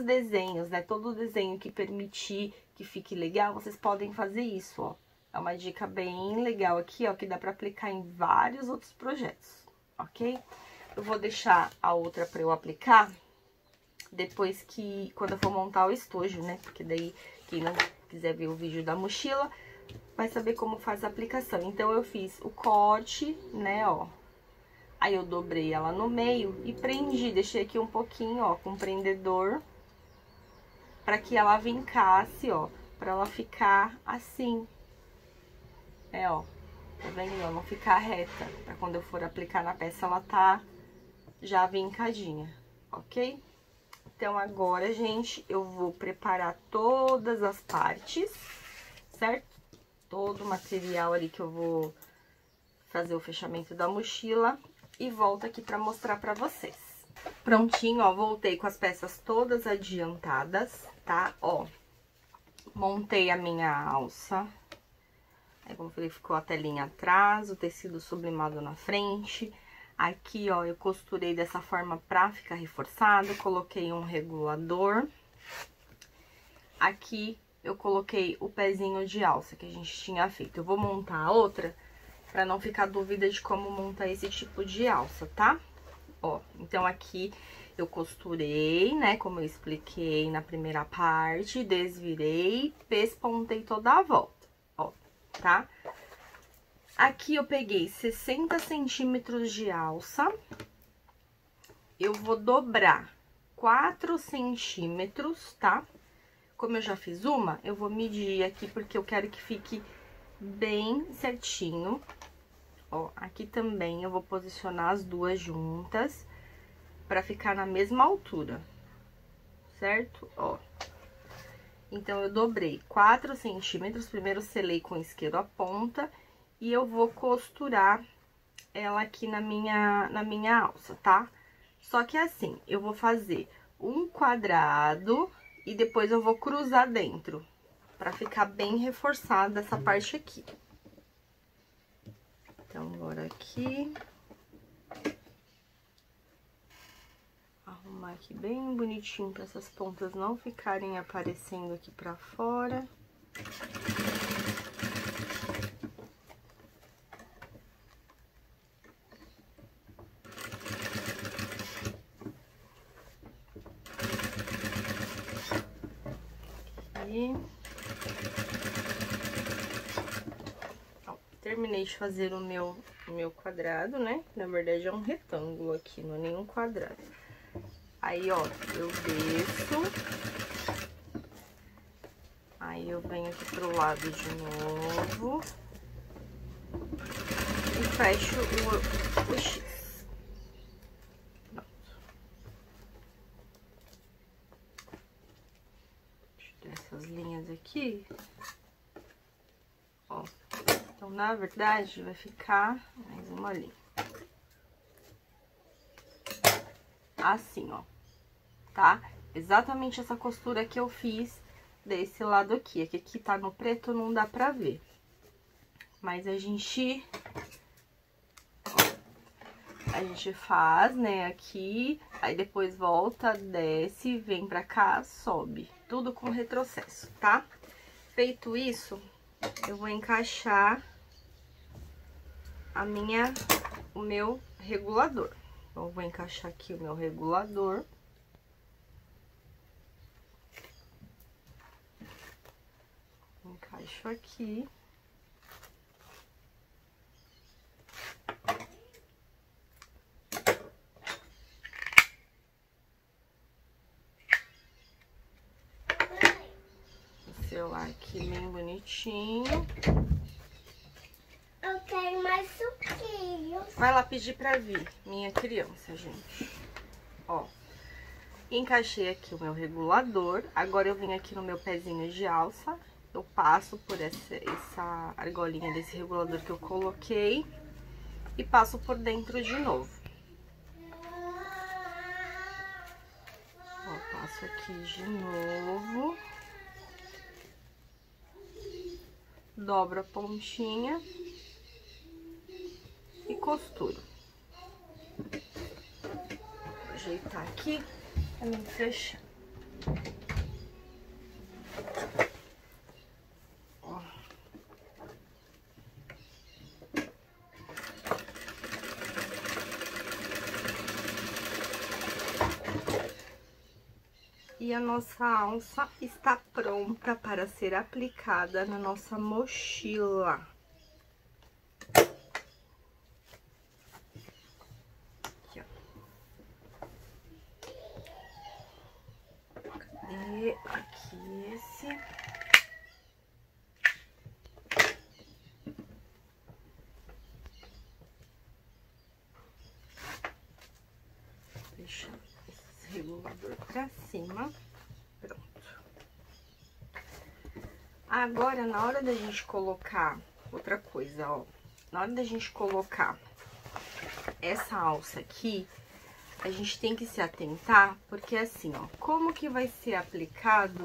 desenhos, né? Todo desenho que permitir que fique legal, vocês podem fazer isso, ó. É uma dica bem legal aqui, ó, que dá pra aplicar em vários outros projetos, ok? Eu vou deixar a outra pra eu aplicar depois quando eu for montar o estojo, né? Porque daí, quem não quiser ver o vídeo da mochila, vai saber como faz a aplicação. Então, eu fiz o corte, né, ó. Aí, eu dobrei ela no meio e prendi, deixei aqui um pouquinho, ó, com o prendedor, pra que ela vincasse, ó, pra ela ficar assim. Ó, tá vendo? Ó, não ficar reta, pra quando eu for aplicar na peça, ela tá já vincadinha, ok? Então, agora, gente, eu vou preparar todas as partes, certo? Todo o material ali que eu vou fazer o fechamento da mochila e volto aqui pra mostrar pra vocês. Prontinho, ó, voltei com as peças todas adiantadas, tá? Ó, montei a minha alça. Aí, como eu falei, ficou a telinha atrás, o tecido sublimado na frente. Aqui, ó, eu costurei dessa forma pra ficar reforçado, coloquei um regulador. Aqui, eu coloquei o pezinho de alça que a gente tinha feito. Eu vou montar a outra pra não ficar dúvida de como montar esse tipo de alça, tá? Ó, então aqui eu costurei, né, como eu expliquei na primeira parte, desvirei, pespontei toda a volta, ó, tá? Aqui eu peguei 60 centímetros de alça. Eu vou dobrar 4 centímetros, tá? Como eu já fiz uma, eu vou medir aqui, porque eu quero que fique bem certinho. Ó, aqui também eu vou posicionar as duas juntas, pra ficar na mesma altura, certo? Ó. Então, eu dobrei 4 centímetros, primeiro selei com isqueiro a ponta, e eu vou costurar ela aqui na minha alça, tá? Só que assim, eu vou fazer um quadrado e depois eu vou cruzar dentro, pra ficar bem reforçada essa parte aqui. Então, agora aqui. Arrumar aqui bem bonitinho pra essas pontas não ficarem aparecendo aqui pra fora. Ó, terminei de fazer o meu quadrado, né? Na verdade, é um retângulo aqui, não é nenhum quadrado. Aí, ó, eu desço. Aí, eu venho aqui pro lado de novo. E fecho o X. Pronto. Deixa eu ter essas linhas aqui. Ó. Então, na verdade, vai ficar mais uma linha. Assim, ó, tá? Exatamente essa costura que eu fiz desse lado aqui. Aqui tá no preto, não dá pra ver. Mas a gente faz, né, aqui, aí depois volta, desce, vem pra cá, sobe. Tudo com retrocesso, tá? Feito isso, eu vou encaixar o meu regulador. Então, eu vou encaixar aqui o meu regulador. Encaixo aqui. Vou selar aqui bem bonitinho. Eu quero mais suquinhos. Vai lá pedir pra vir, minha criança, gente. Ó, encaixei aqui o meu regulador. Agora, eu venho aqui no meu pezinho de alça. Eu passo por essa argolinha desse regulador que eu coloquei. E passo por dentro de novo. Ó, passo aqui de novo. Dobro a pontinha. E costuro. Vou ajeitar aqui pra não fechar. Ó. E a nossa alça está pronta para ser aplicada na nossa mochila. Aqui esse. Deixa esse regulador pra cima. Pronto. Agora, na hora da gente colocar outra coisa, ó. Na hora da gente colocar essa alça aqui, a gente tem que se atentar, porque assim, ó, como que vai ser aplicado...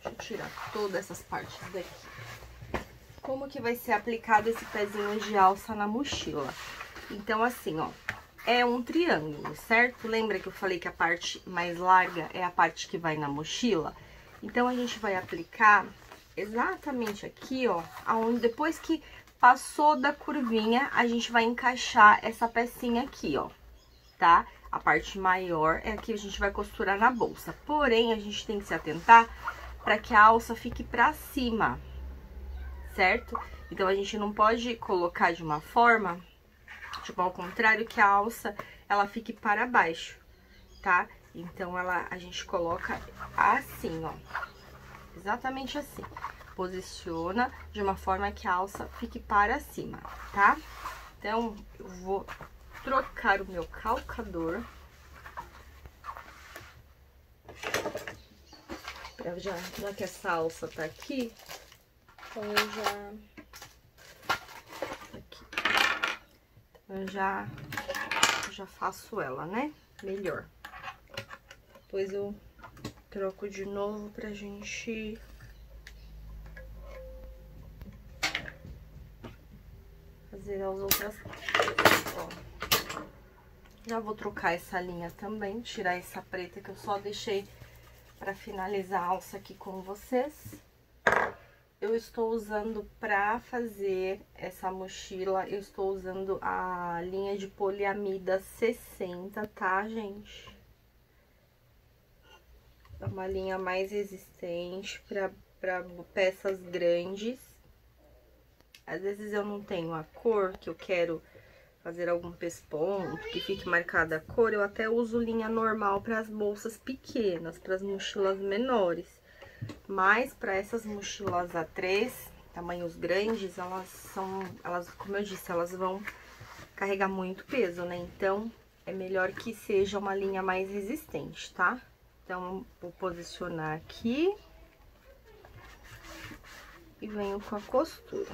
Deixa eu tirar todas essas partes daqui. Como que vai ser aplicado esse pezinho de alça na mochila? Então, assim, ó, é um triângulo, certo? Lembra que eu falei que a parte mais larga é a parte que vai na mochila? Então, a gente vai aplicar exatamente aqui, ó, aonde depois que passou da curvinha, a gente vai encaixar essa pecinha aqui, ó, tá? A parte maior é a que a gente vai costurar na bolsa. Porém, a gente tem que se atentar para que a alça fique pra cima, certo? Então, a gente não pode colocar de uma forma, tipo, ao contrário, que a alça, ela fique para baixo, tá? Então, a gente coloca assim, ó, exatamente assim. Posiciona de uma forma que a alça fique para cima, tá? Então, eu vou trocar o meu calcador. Já que essa alça tá aqui, então eu já faço ela, né? Melhor. Depois eu troco de novo pra gente fazer as outras partes, ó. Já vou trocar essa linha também, tirar essa preta que eu só deixei pra finalizar a alça aqui com vocês. Eu estou usando pra fazer essa mochila, eu estou usando a linha de poliamida 60, tá, gente? É uma linha mais resistente pra peças grandes. Às vezes eu não tenho a cor que eu quero fazer algum pesponto, que fique marcada a cor, eu até uso linha normal para as bolsas pequenas, para as mochilas menores. Mas para essas mochilas A3, tamanhos grandes, elas, como eu disse, elas vão carregar muito peso, né? Então, é melhor que seja uma linha mais resistente, tá? Então, vou posicionar aqui e venho com a costura.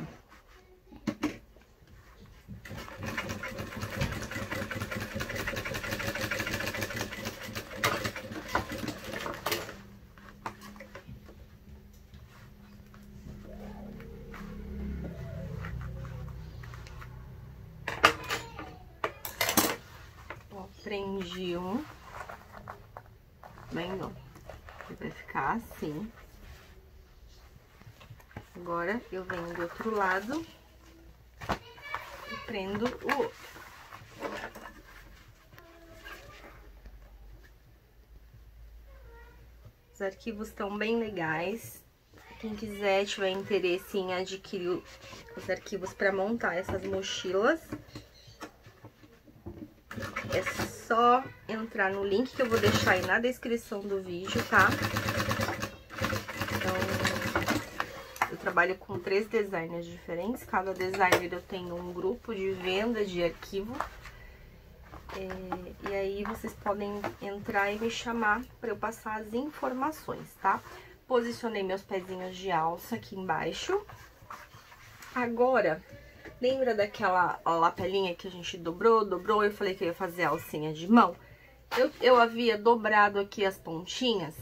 Prendi um, bem, ó, vai ficar assim. Agora, eu venho do outro lado e prendo o outro. Os arquivos estão bem legais. Quem quiser, tiver interesse em adquirir os arquivos para montar essas mochilas, é só entrar no link que eu vou deixar aí na descrição do vídeo, tá? Então, eu trabalho com 3 designers diferentes. Cada designer eu tenho um grupo de venda de arquivo. E aí, vocês podem entrar e me chamar para eu passar as informações, tá? Posicionei meus pezinhos de alça aqui embaixo. Agora, lembra daquela lapelinha que a gente dobrou? Eu falei que eu ia fazer a alcinha de mão. Eu havia dobrado aqui as pontinhas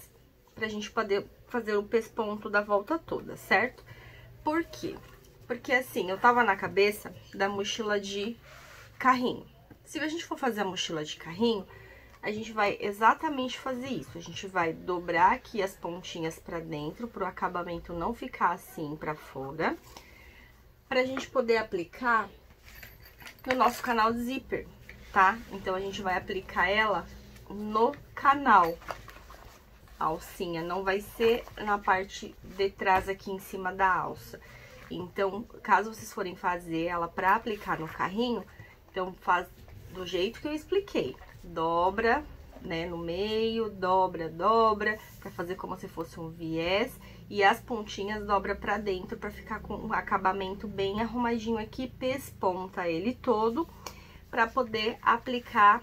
pra gente poder fazer o pesponto da volta toda, certo? Por quê? Porque assim, eu tava na cabeça da mochila de carrinho. Se a gente for fazer a mochila de carrinho, a gente vai exatamente fazer isso. A gente vai dobrar aqui as pontinhas pra dentro, pro acabamento não ficar assim pra fora, pra gente poder aplicar no nosso canal zíper, tá? Então, a gente vai aplicar ela no canal. A alcinha não vai ser na parte de trás aqui em cima da alça. Então, caso vocês forem fazer ela pra aplicar no carrinho, então faz do jeito que eu expliquei. Dobra, né, no meio, dobra, pra fazer como se fosse um viés. E as pontinhas dobra pra dentro pra ficar com um acabamento bem arrumadinho aqui. Pesponta ele todo pra poder aplicar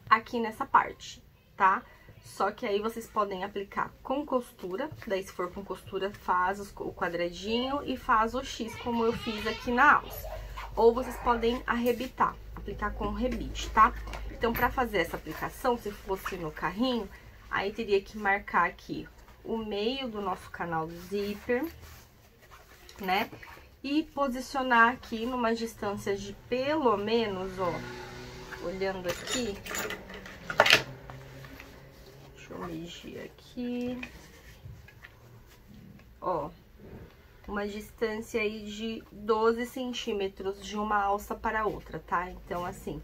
aqui nessa parte, tá? Só que aí vocês podem aplicar com costura. Daí, se for com costura, faz o quadradinho e faz o X, como eu fiz aqui na alça. Ou vocês podem arrebitar, aplicar com rebite, tá? Então, pra fazer essa aplicação, se fosse no carrinho, aí teria que marcar aqui o meio do nosso canal do zíper, né? E posicionar aqui numa distância de pelo menos, ó, olhando aqui, deixa eu medir aqui, ó, uma distância aí de 12 centímetros de uma alça para outra, tá? Então, assim,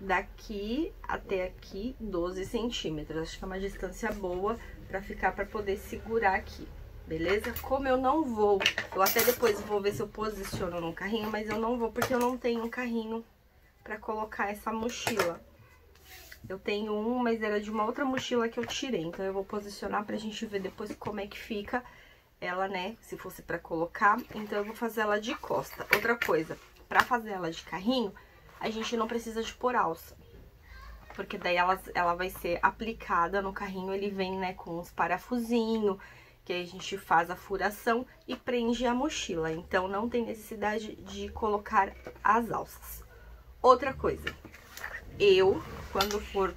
daqui até aqui, 12 centímetros. Acho que é uma distância boa pra ficar, pra poder segurar aqui, beleza? Como eu não vou, eu até depois vou ver se eu posiciono no carrinho, mas eu não vou porque eu não tenho um carrinho pra colocar essa mochila. Eu tenho um, mas era de uma outra mochila que eu tirei, então eu vou posicionar pra gente ver depois como é que fica ela, né, se fosse pra colocar. Então eu vou fazer ela de costa. Outra coisa, pra fazer ela de carrinho, a gente não precisa de pôr alça, porque daí ela vai ser aplicada no carrinho, ele vem, né, com os parafusinhos, que aí a gente faz a furação e prende a mochila. Então, não tem necessidade de colocar as alças. Outra coisa, quando for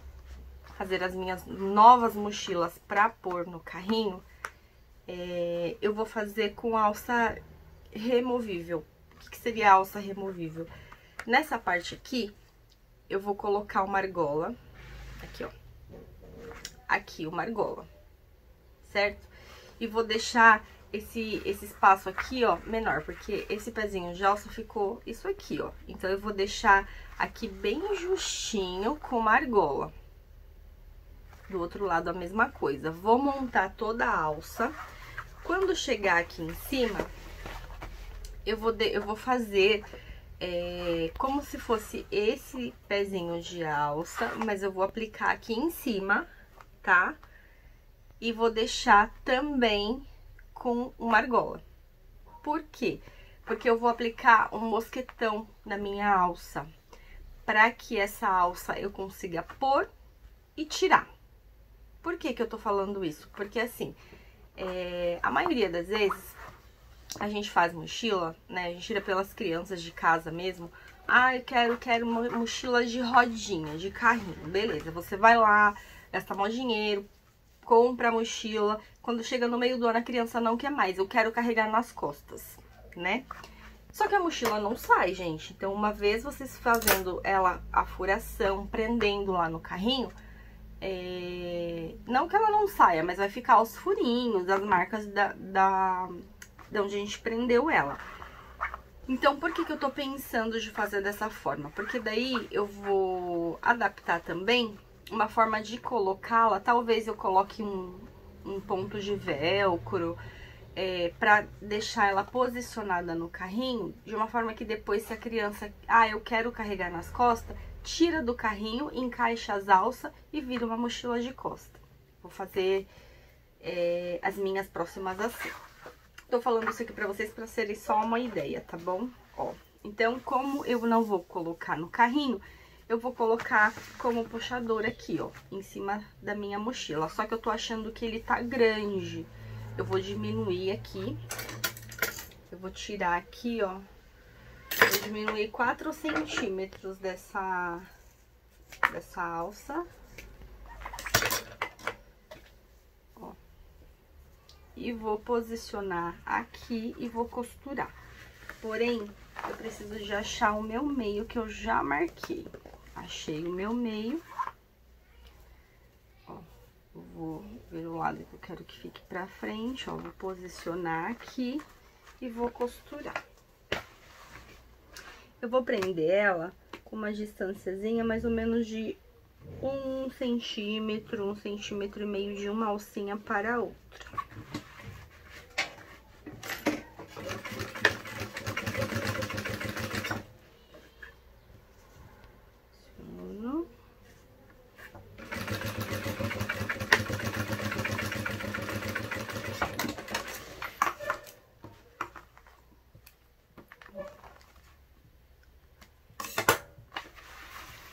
fazer as minhas novas mochilas pra pôr no carrinho, eu vou fazer com alça removível. O que seria a alça removível? Nessa parte aqui, eu vou colocar uma argola, aqui, ó, aqui uma argola, certo? E vou deixar esse espaço aqui, ó, menor, porque esse pezinho de alça ficou isso aqui, ó. Então, eu vou deixar aqui bem justinho com uma argola. Do outro lado, a mesma coisa. Vou montar toda a alça. Quando chegar aqui em cima, eu vou fazer como se fosse esse pezinho de alça, mas eu vou aplicar aqui em cima, tá? E vou deixar também com uma argola. Por quê? Porque eu vou aplicar um mosquetão na minha alça, para que essa alça eu consiga pôr e tirar. Por que que eu tô falando isso? Porque assim, a maioria das vezes a gente faz mochila, né? A gente tira pelas crianças de casa mesmo. Ah, eu quero uma mochila de rodinha, de carrinho. Beleza, você vai lá, gasta mó dinheiro, compra a mochila. Quando chega no meio do ano, a criança não quer mais. Eu quero carregar nas costas, né? Só que a mochila não sai, gente. Então, uma vez vocês fazendo ela, a furação, prendendo lá no carrinho, não que ela não saia, mas vai ficar os furinhos, as marcas de onde a gente prendeu ela. Então, por que que eu tô pensando de fazer dessa forma? Porque daí eu vou adaptar também uma forma de colocá-la. Talvez eu coloque um ponto de velcro, pra deixar ela posicionada no carrinho, de uma forma que depois, se a criança, eu quero carregar nas costas, tira do carrinho, encaixa as alças e vira uma mochila de costa. Vou fazer as minhas próximas assim. Tô falando isso aqui pra vocês pra serem só uma ideia, tá bom? Ó, então, como eu não vou colocar no carrinho, eu vou colocar como puxador aqui, ó, em cima da minha mochila. Só que eu tô achando que ele tá grande. Eu vou diminuir aqui. Eu vou tirar aqui, ó. Vou diminuir 4 centímetros dessa alça. Ó. E vou posicionar aqui e vou costurar. Porém, eu preciso de achar o meu meio, que eu já marquei. Achei o meu meio. Ó, eu vou ver o lado que eu quero que fique pra frente, ó. Vou posicionar aqui e vou costurar. Eu vou prender ela com uma distânciazinha mais ou menos de 1 centímetro, 1,5 centímetros de uma alcinha para a outra.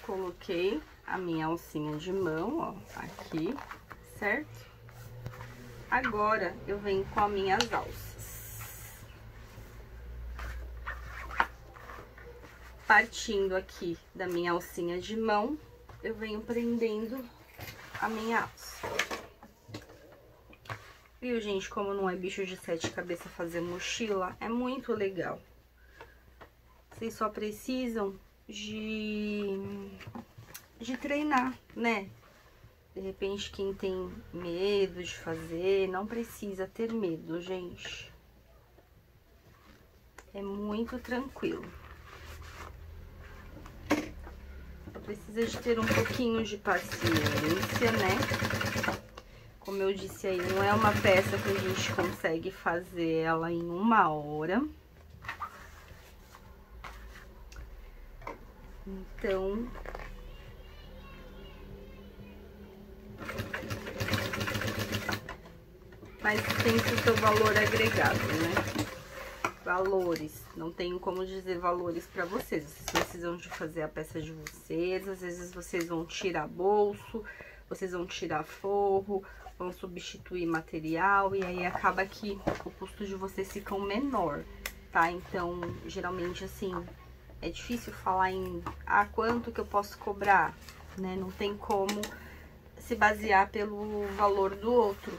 Coloquei a minha alcinha de mão, ó, aqui, certo? Agora, eu venho com as minhas alças. Partindo aqui da minha alcinha de mão, eu venho prendendo a minha alça. Viu, gente, como não é bicho de 7 cabeças fazer mochila, é muito legal. Vocês só precisam de treinar, né? De repente, quem tem medo de fazer, não precisa ter medo, gente. É muito tranquilo. Só precisa de ter um pouquinho de paciência, né? Como eu disse aí, não é uma peça que a gente consegue fazer ela em 1 hora. Então, mas tem o seu valor agregado, né? Valores, não tenho como dizer valores para vocês. Vocês precisam de fazer a peça de vocês. Às vezes vocês vão tirar bolso, vocês vão tirar forro, vão substituir material e aí acaba que o custo de vocês fica menor, tá? Então, geralmente assim, é difícil falar em quanto que eu posso cobrar, né? Não tem como se basear pelo valor do outro,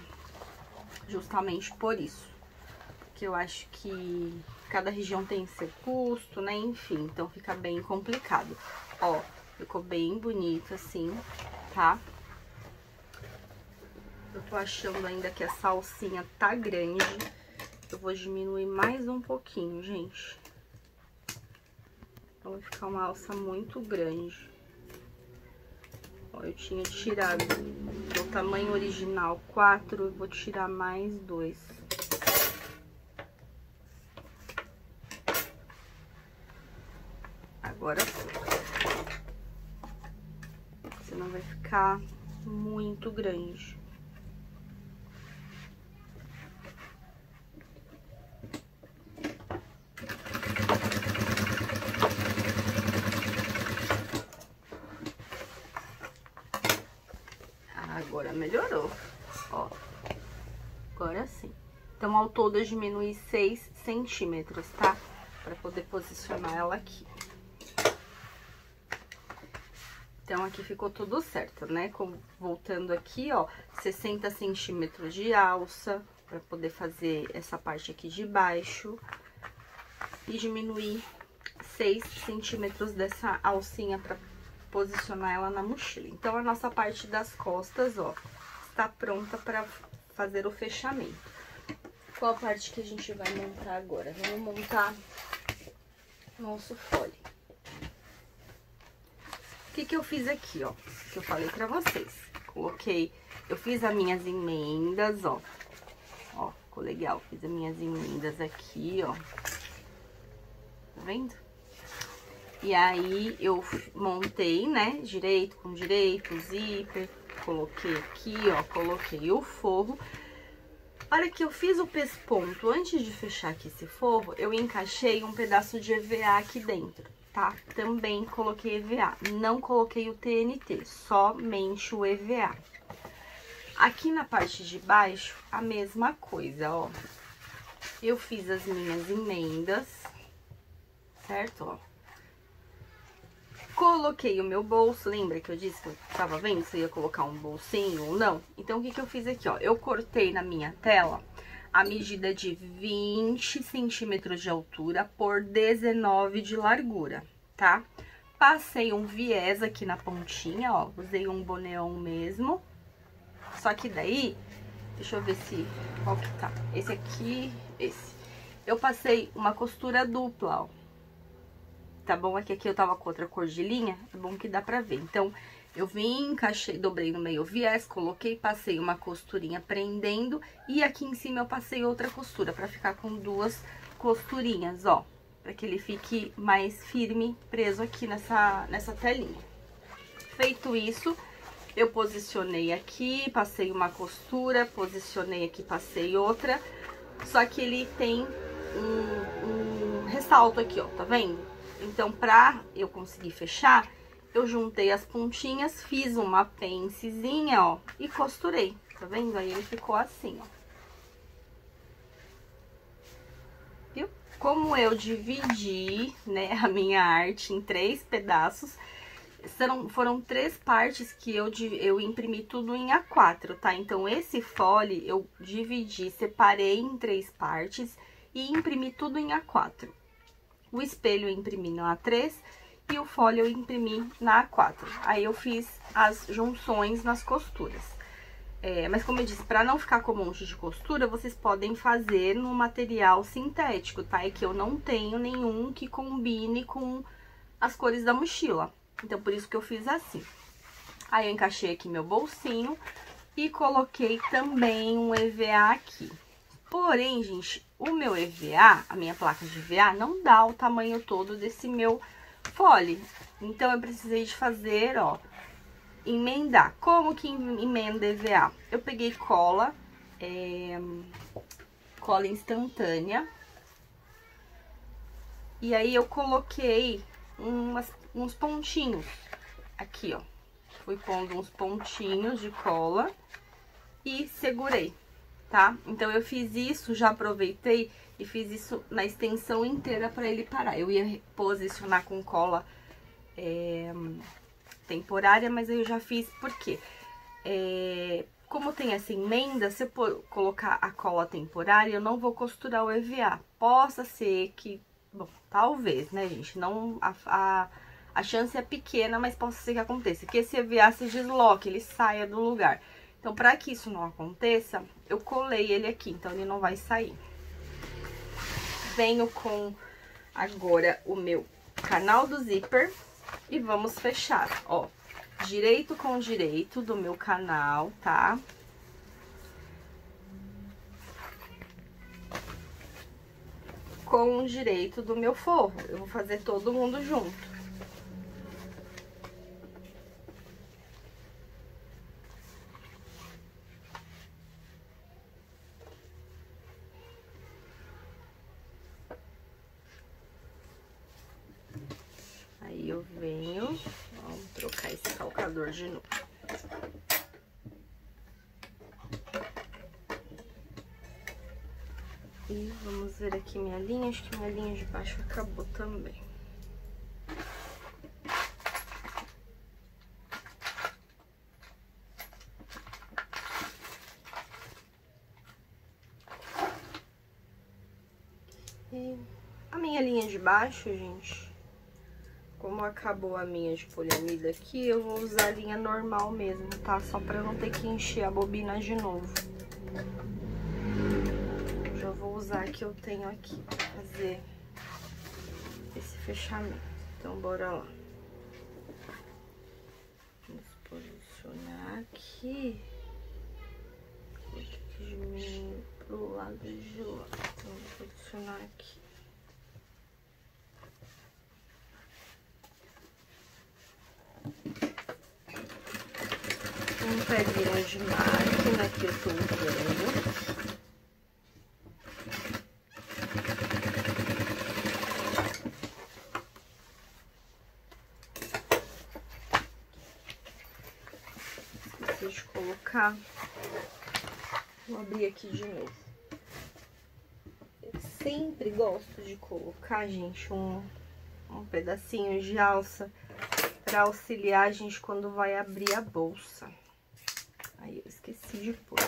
justamente por isso. Que eu acho que cada região tem seu custo, né? Enfim, então fica bem complicado. Ó, ficou bem bonito assim, tá? Eu tô achando ainda que essa alcinha tá grande. Eu vou diminuir mais um pouquinho, gente. Então vai ficar uma alça muito grande. Ó, eu tinha tirado do tamanho original 4, eu vou tirar mais 2. Agora foi. Senão vai ficar muito grande. Agora melhorou, ó. Agora sim. Então, ao todo, eu diminui 6 centímetros, tá? Pra poder posicionar ela aqui. Então, aqui ficou tudo certo, né? Voltando aqui, ó, 60 centímetros de alça, pra poder fazer essa parte aqui de baixo. E diminuir 6 centímetros dessa alcinha pra posicionar ela na mochila. Então, a nossa parte das costas, ó, está pronta pra fazer o fechamento. Qual parte que a gente vai montar agora? Vamos montar nosso fole. O que que eu fiz aqui, ó? Que eu falei pra vocês. Coloquei, eu fiz as minhas emendas, ó. Ó, ficou legal. Fiz as minhas emendas aqui, ó. Tá vendo? E aí, eu montei, né? Direito com direito, zíper. Coloquei aqui, ó. Coloquei o forro. A hora que eu fiz o pesponto, antes de fechar aqui esse forro, eu encaixei um pedaço de EVA aqui dentro, tá? Também coloquei EVA, não coloquei o TNT, somente o EVA. Aqui na parte de baixo, a mesma coisa, ó. Eu fiz as minhas emendas, certo, ó. Coloquei o meu bolso, lembra que eu disse que eu tava vendo se eu ia colocar um bolsinho ou não? Então, o que que eu fiz aqui, ó? Eu cortei na minha tela a medida de 20 centímetros de altura por 19 de largura, tá? Passei um viés aqui na pontinha, ó, usei um boneão mesmo. Só que daí, deixa eu ver se, qual que tá? Esse aqui, esse. Eu passei uma costura dupla, ó. Tá bom? Aqui eu tava com outra cor de linha, é bom que dá pra ver. Então, eu vim, encaixei, dobrei no meio o viés, coloquei, passei uma costurinha prendendo e aqui em cima eu passei outra costura pra ficar com 2 costurinhas, ó. Pra que ele fique mais firme, preso aqui nessa telinha. Feito isso, eu posicionei aqui, passei uma costura, posicionei aqui, passei outra. Só que ele tem um ressalto aqui, ó, tá vendo? Então, pra eu conseguir fechar, eu juntei as pontinhas, fiz uma pencezinha, ó, e costurei, tá vendo? Aí ele ficou assim, ó. Viu? Como eu dividi, né, a minha arte em 3 pedaços, foram 3 partes que eu imprimi tudo em A4, tá? Então, esse fole eu dividi, separei em 3 partes e imprimi tudo em A4. O espelho eu imprimi na A3 e o fole eu imprimi na A4. Aí eu fiz as junções nas costuras. Mas como eu disse, para não ficar com um monte de costura, vocês podem fazer no material sintético, tá? É que eu não tenho nenhum que combine com as cores da mochila. Então, por isso que eu fiz assim. Aí eu encaixei aqui meu bolsinho E coloquei também um EVA aqui. Porém, gente, o meu EVA, a minha placa de EVA, não dá o tamanho todo desse meu fole. Então, eu precisei de fazer, ó, emendar. Como que emenda EVA? Eu peguei cola, cola instantânea. E aí, eu coloquei uns pontinhos aqui, ó. Fui pondo uns pontinhos de cola e segurei, tá? Então, eu fiz isso, já aproveitei e fiz isso na extensão inteira pra ele parar. Eu ia posicionar com cola temporária, mas eu já fiz porque como tem essa emenda, se eu colocar a cola temporária, eu não vou costurar o EVA. Possa ser que, bom, talvez, né, gente? Não, a chance é pequena, mas possa ser que aconteça. Que esse EVA se desloque, ele saia do lugar. Então, pra que isso não aconteça, eu colei ele aqui, então ele não vai sair. Venho com agora o meu canal do zíper e vamos fechar, ó. Direito com direito do meu canal, tá? Com o direito do meu forro. Eu vou fazer todo mundo junto. Aí eu venho, vamos trocar esse calcador de novo. E vamos ver aqui minha linha, acho que minha linha de baixo acabou também. E a minha linha de baixo, gente, como acabou a minha de poliamida aqui, eu vou usar a linha normal mesmo, tá? Só pra não ter que encher a bobina de novo. Já vou usar a que eu tenho aqui pra fazer esse fechamento. Então, bora lá. Vamos posicionar aqui. Vou ter que diminuir pro lado de lá. Então, vou posicionar aqui. Um pezinho de máquina que eu tô usando. Esqueci de colocar. Vou abrir aqui de novo. Eu sempre gosto de colocar, gente, um pedacinho de alça pra auxiliar a gente quando vai abrir a bolsa. Aí eu esqueci de pôr.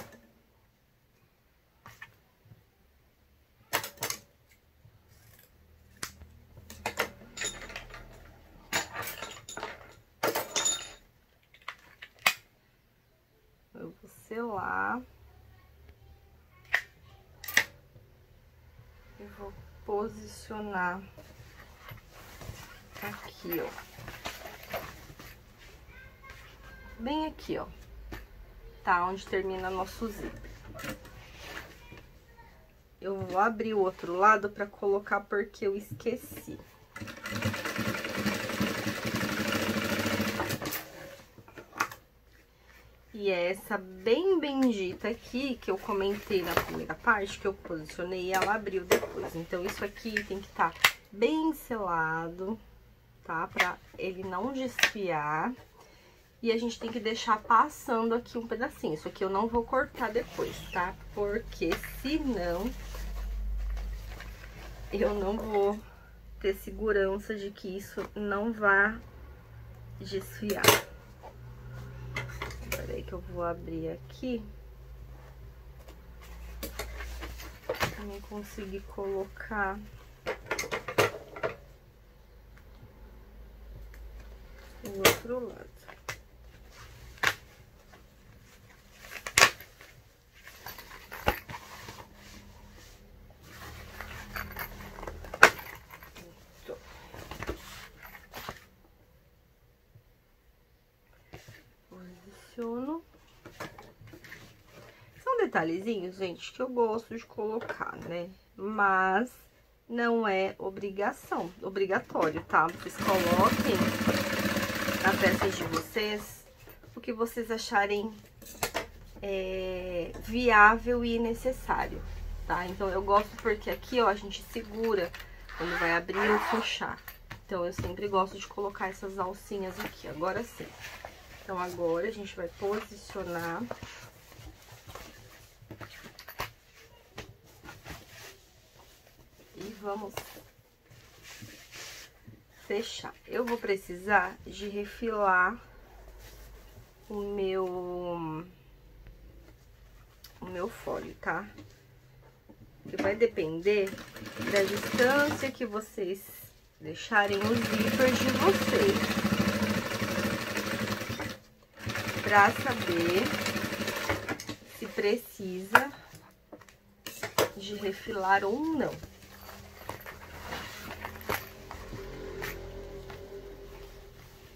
Eu vou selar. E vou posicionar aqui, ó. Bem aqui, ó. Tá? Onde termina nosso zíper. Eu vou abrir o outro lado pra colocar porque eu esqueci. E é essa bem bendita aqui, que eu comentei na primeira parte, que eu posicionei e ela abriu depois. Então, isso aqui tem que estar bem selado, tá? Pra ele não desfiar. E a gente tem que deixar passando aqui um pedacinho. Isso aqui eu não vou cortar depois, tá? Porque senão eu não vou ter segurança de que isso não vá desfiar. Peraí que eu vou abrir aqui. Pra não conseguir colocar o outro lado. Posiciono. detalhezinhos, gente, que eu gosto de colocar, né? Mas não é obrigatório, tá? Vocês coloquem na peça de vocês o que vocês acharem viável e necessário, tá? Então, eu gosto porque aqui, ó, a gente segura quando vai abrir ou fechar. Então, eu sempre gosto de colocar essas alcinhas aqui, agora sim. Então, agora a gente vai posicionar. E vamos fechar. Eu vou precisar de refilar o meu fólio, tá? E vai depender da distância que vocês deixarem os zippers de vocês. Pra saber se precisa de refilar ou não.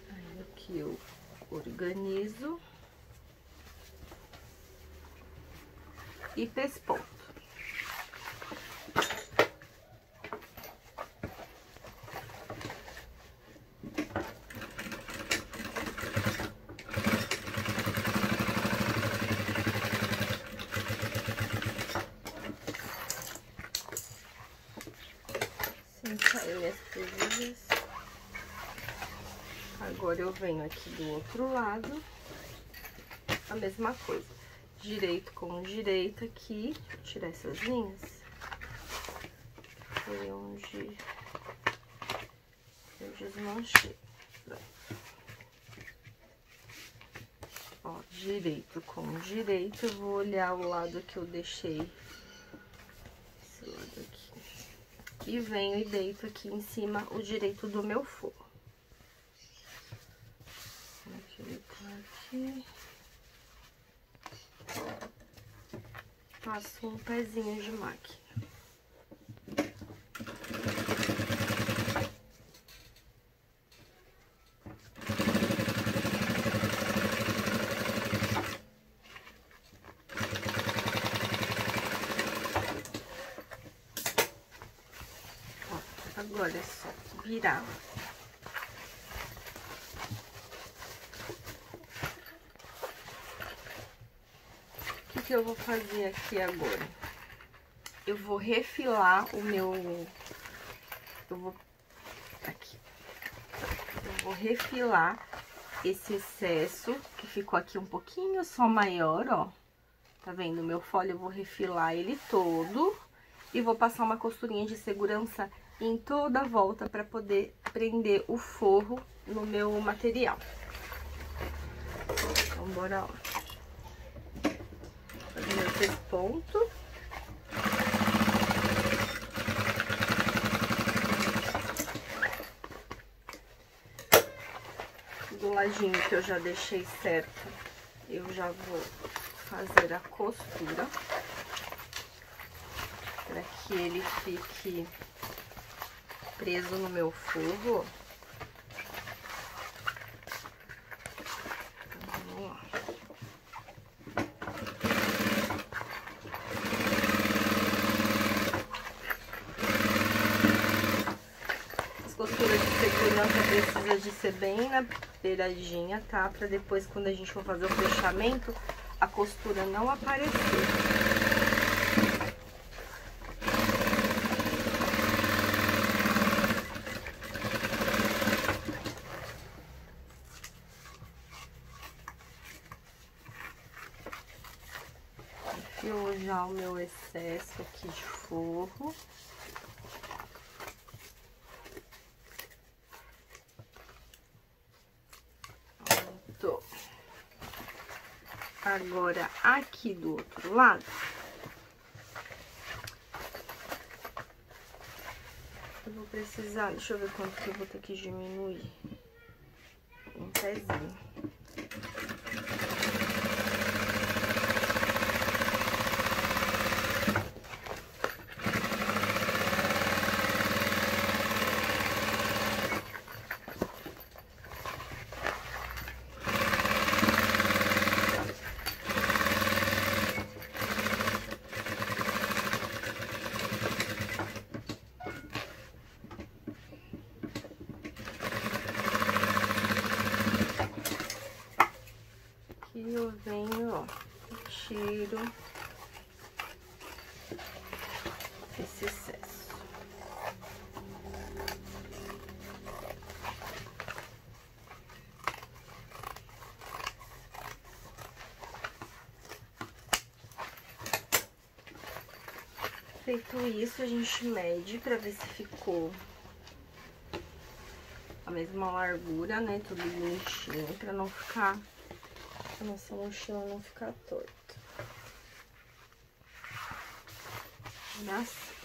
Aí aqui eu organizo e pesponto. Agora eu venho aqui do outro lado, a mesma coisa, direito com direito aqui, deixa eu tirar essas linhas, foi onde eu desmanchei. Ó, direito com direito, eu vou olhar o lado que eu deixei, esse lado aqui, e venho e deito aqui em cima o direito do meu forro. Aqui. Passo um pezinho de máquina. Ó, agora é só virar. O que eu vou fazer aqui agora? Eu vou refilar o meu... Eu vou refilar esse excesso que ficou aqui um pouquinho só maior, ó. Tá vendo? O meu fólio eu vou refilar ele todo e vou passar uma costurinha de segurança em toda a volta pra poder prender o forro no meu material. Então, bora lá. Fazer meu pesponto. Do ladinho que eu já deixei certo, eu já vou fazer a costura para que ele fique preso no meu forro. Vamos lá. As costuras de segurança precisa de ser bem na beiradinha, tá? Pra depois, quando a gente for fazer o fechamento, a costura não aparecer. Enfio já o meu excesso aqui de forro. Pronto. Agora, aqui do outro lado, eu vou precisar, deixa eu ver quanto que eu vou ter que diminuir. Um pezinho. Feito isso, a gente mede pra ver se ficou a mesma largura, né? Tudo bonitinho, pra não ficar, a nossa mochila não ficar torta. Assim.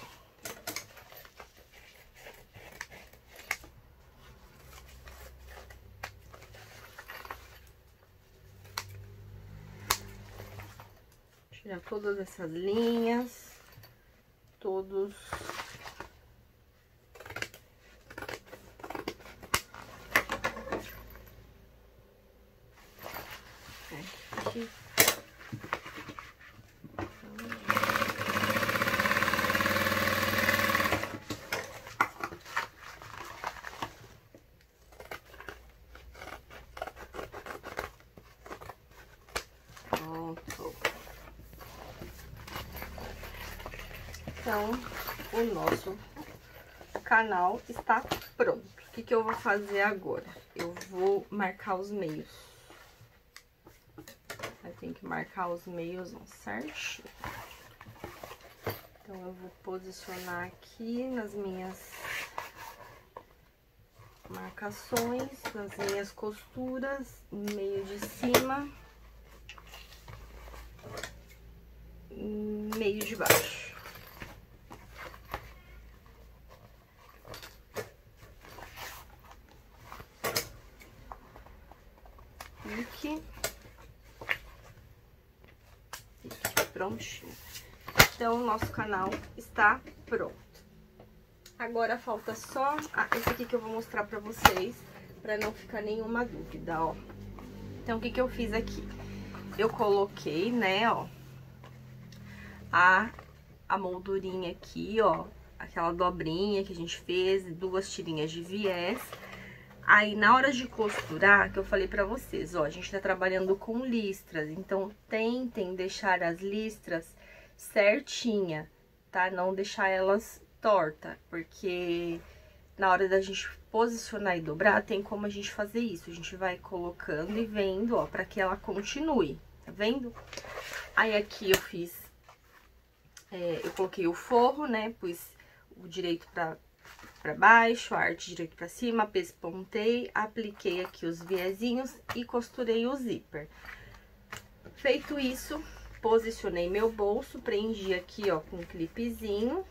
Tirar todas essas linhas, todos. Aqui. Pronto. Então, o nosso canal está pronto. O que eu vou fazer agora? Eu vou marcar os meios. Eu tenho que marcar os meios certinho. Então, eu vou posicionar aqui nas minhas marcações, nas minhas costuras, meio de cima, meio de baixo. Fique prontinho. Então, o nosso canal está pronto. Agora, falta só esse aqui que eu vou mostrar pra vocês, pra não ficar nenhuma dúvida, ó. Então, o que eu fiz aqui? Eu coloquei, né, ó, a moldurinha aqui, ó, aquela dobrinha que a gente fez, 2 tirinhas de viés. Aí, na hora de costurar, que eu falei pra vocês, ó, a gente tá trabalhando com listras, então tentem deixar as listras certinha, tá? Não deixar elas torta, porque na hora da gente posicionar e dobrar, tem como a gente fazer isso. A gente vai colocando e vendo, ó, pra que ela continue, tá vendo? Aí, aqui eu fiz, eu coloquei o forro, né, pus o direito pra baixo, a arte direito pra cima, pespontei, apliquei aqui os viezinhos e costurei o zíper. Feito isso, posicionei meu bolso, prendi aqui, ó, com um clipezinho,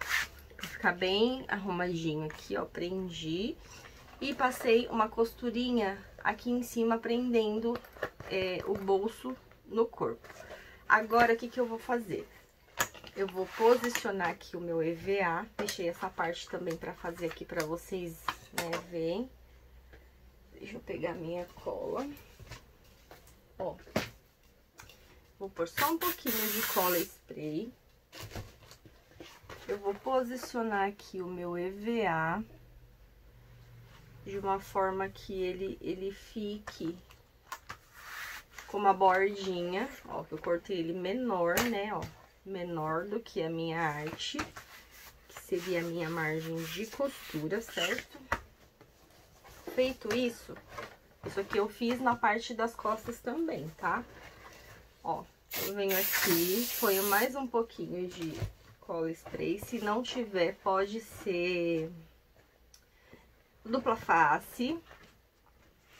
pra ficar bem arrumadinho aqui, ó, prendi. E passei uma costurinha aqui em cima, prendendo o bolso no corpo. Agora, o que eu vou fazer? Eu vou posicionar aqui o meu EVA, deixei essa parte também pra fazer aqui pra vocês, né, verem. Deixa eu pegar minha cola. Ó, vou pôr só um pouquinho de cola spray. Eu vou posicionar aqui o meu EVA de uma forma que ele fique com uma bordinha, ó, que eu cortei ele menor, né, ó. Menor do que a minha arte, que seria a minha margem de costura, certo? Feito isso, isso aqui eu fiz na parte das costas também, tá? Ó, eu venho aqui, ponho mais um pouquinho de cola spray, se não tiver, pode ser dupla face.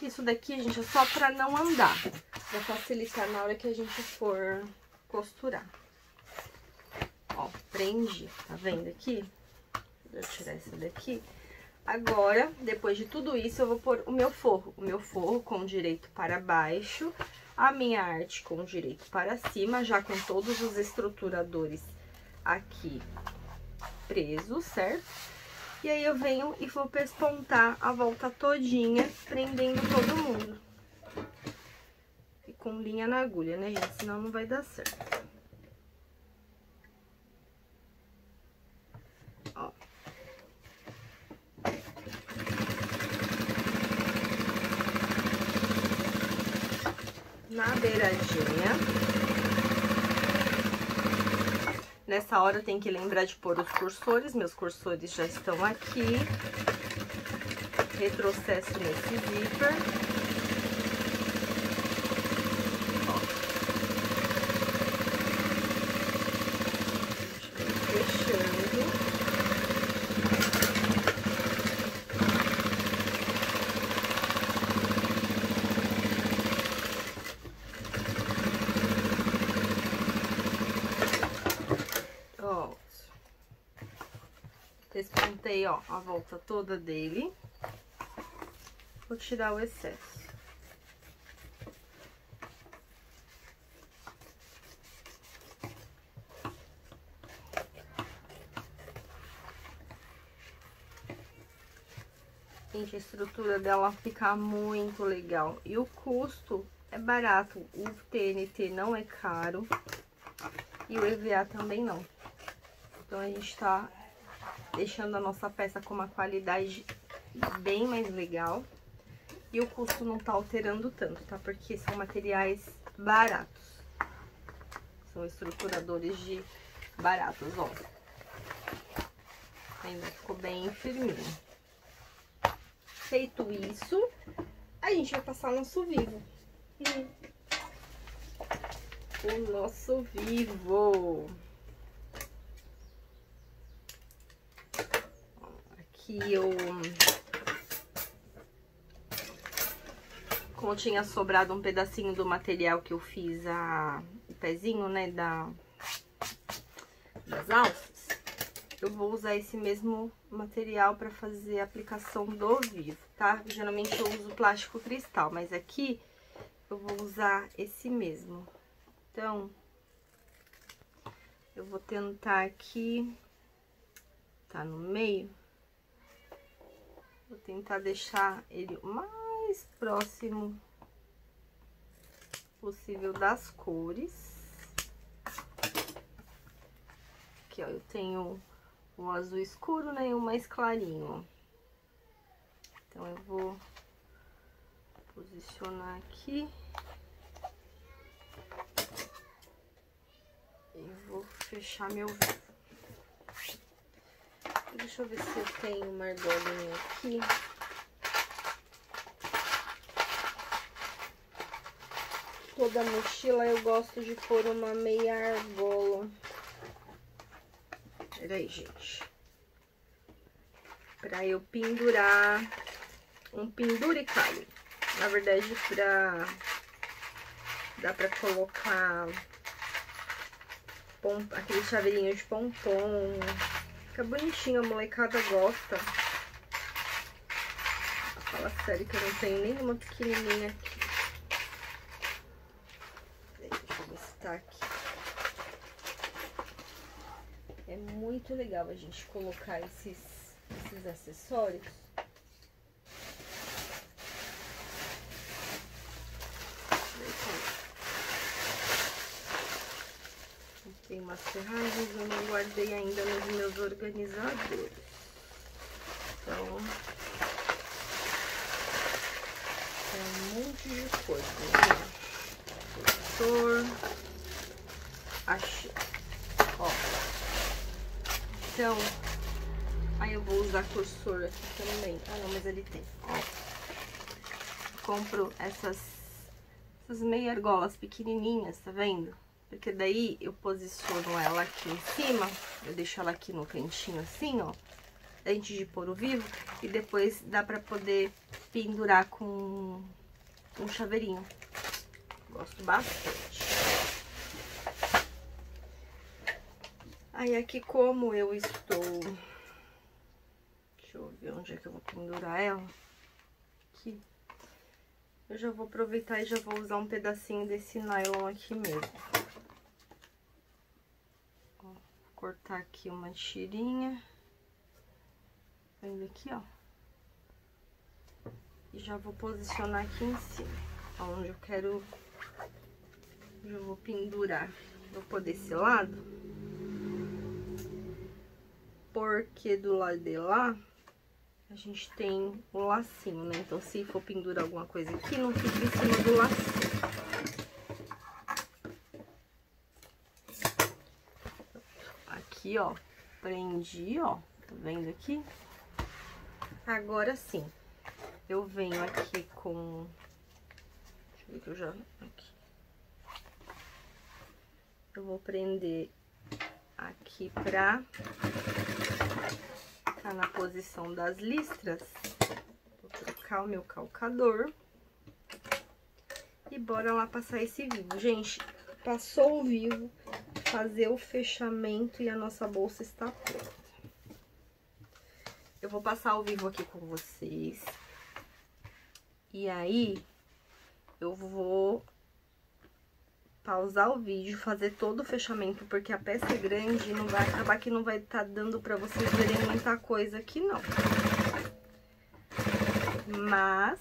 Isso daqui, gente, é só pra não andar, pra facilitar na hora que a gente for costurar. Ó, prendi, tá vendo aqui? Deixa eu tirar esse daqui. Agora, depois de tudo isso, eu vou pôr o meu forro com direito para baixo, a minha arte com direito para cima, já com todos os estruturadores aqui presos, certo? E aí, eu venho e vou pespontar a volta todinha, prendendo todo mundo. E com linha na agulha, né, gente? Senão não vai dar certo. Ó. Na beiradinha. Nessa hora tem que lembrar de pôr os cursores. Meus cursores já estão aqui. Retrocesso nesse zíper. Ó. Fechando. Solto. Espantei, ó, a volta toda dele. Vou tirar o excesso. Gente, a estrutura dela fica muito legal. E o custo é barato. O TNT não é caro. E o EVA também não. Então, a gente tá deixando a nossa peça com uma qualidade bem mais legal. E o custo não tá alterando tanto, tá? Porque são materiais baratos. São estruturadores de baratos, ó. Ainda ficou bem firminho. Feito isso, a gente vai passar o nosso vivo. O nosso vivo. Aqui eu... Como tinha sobrado um pedacinho do material que eu fiz o pezinho, né, das alças, eu vou usar esse mesmo material para fazer a aplicação do vivo, tá? Geralmente eu uso plástico cristal, mas aqui eu vou usar esse mesmo. Então, eu vou tentar aqui, tá no meio, vou tentar deixar ele o mais próximo possível das cores. Aqui, ó, eu tenho o azul escuro, né, e o mais clarinho. Então, eu vou posicionar aqui. E vou fechar meu vivo. Deixa eu ver se eu tenho uma argolinha aqui. Toda mochila eu gosto de pôr uma meia argola. Peraí, gente. Pra eu pendurar um penduricalho. Na verdade, dá pra colocar aquele chaveirinho de pompom. Fica bonitinho, a molecada gosta. Fala sério que eu não tenho nenhuma pequenininha aqui. Deixa eu ver se tá aqui. É muito legal a gente colocar esses acessórios. Tem umas ferragens, eu não guardei ainda nos meus organizadores. Então, tem um monte de coisa, né? Cursor. Achei. Ó. Então, aí eu vou usar cursor aqui também. Ah, não, mas ele tem. Ó. Compro essas meia argolas pequenininhas, tá vendo? Porque daí eu posiciono ela aqui em cima, eu deixo ela aqui no cantinho assim, ó, antes de pôr o vivo, e depois dá pra poder pendurar com um chaveirinho. Gosto bastante. Aí aqui, como eu estou... Deixa eu ver onde é que eu vou pendurar ela. Aqui. Eu já vou aproveitar e já vou usar um pedacinho desse nylon aqui mesmo. Cortar aqui uma tirinha, vendo aqui, ó, e já vou posicionar aqui em cima, onde eu quero, já vou pendurar. Vou pôr desse lado, porque do lado de lá, a gente tem o lacinho, né? Então, se for pendurar alguma coisa aqui, não fica em cima do lacinho. Aqui, ó, prendi, ó, tá vendo aqui? Agora sim, eu venho aqui com... Deixa eu ver que eu já... Aqui. Eu vou prender aqui pra ficar na posição das listras. Vou trocar o meu calcador. E bora lá passar esse vivo. Gente, passou o vivo, fazer o fechamento e a nossa bolsa está pronta. Eu vou passar ao vivo aqui com vocês. E aí, eu vou pausar o vídeo, fazer todo o fechamento, porque a peça é grande e não vai acabar que não vai estar dando pra vocês verem muita coisa aqui, não. Mas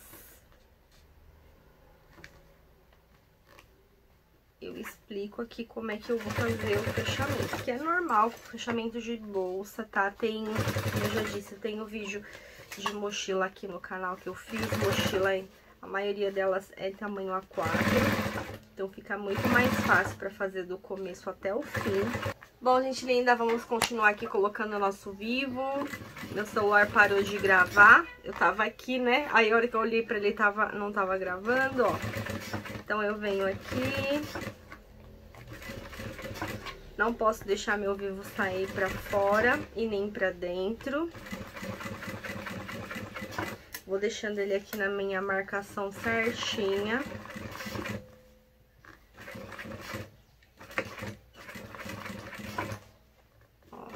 eu explico aqui como é que eu vou fazer o fechamento, que é normal, fechamento de bolsa, tá? Tem, como eu já disse, tem o vídeo de mochila aqui no canal que eu fiz, mochila, a maioria delas é tamanho A4, então fica muito mais fácil pra fazer do começo até o fim. Bom, gente linda, vamos continuar aqui colocando o nosso vivo. Meu celular parou de gravar, eu tava aqui, né? Aí a hora que eu olhei pra ele, não tava gravando, ó. Então eu venho aqui. Não posso deixar meu vivo sair pra fora e nem pra dentro. Vou deixando ele aqui na minha marcação certinha. Ó,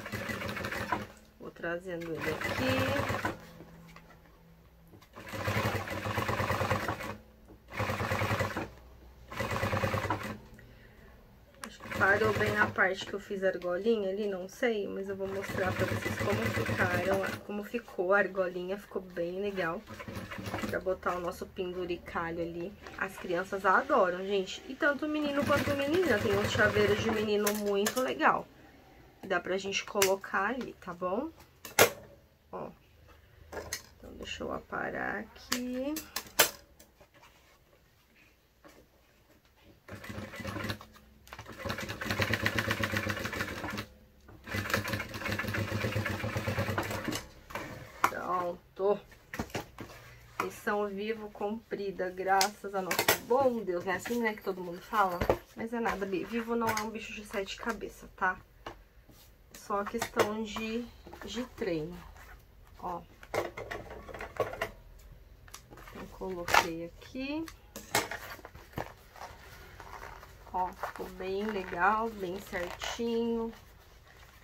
vou trazendo ele aqui. Acho que parou bem a parte que eu fiz a argolinha ali, não sei, mas eu vou mostrar pra vocês como ficou a argolinha, ficou bem legal. Pra botar o nosso penduricalho ali. As crianças adoram, gente. E tanto o menino quanto a menina. Tem uns chaveiros de menino muito legal. Dá pra gente colocar ali, tá bom? Ó. Então, deixa eu aparar aqui. Pronto. Missão vivo cumprida, graças a nosso bom Deus. Não é assim, né, que todo mundo fala? Mas é nada, vivo não é um bicho de 7 cabeças, tá? Só questão de treino. Ó. Então, coloquei aqui. Ó, ficou bem legal, bem certinho.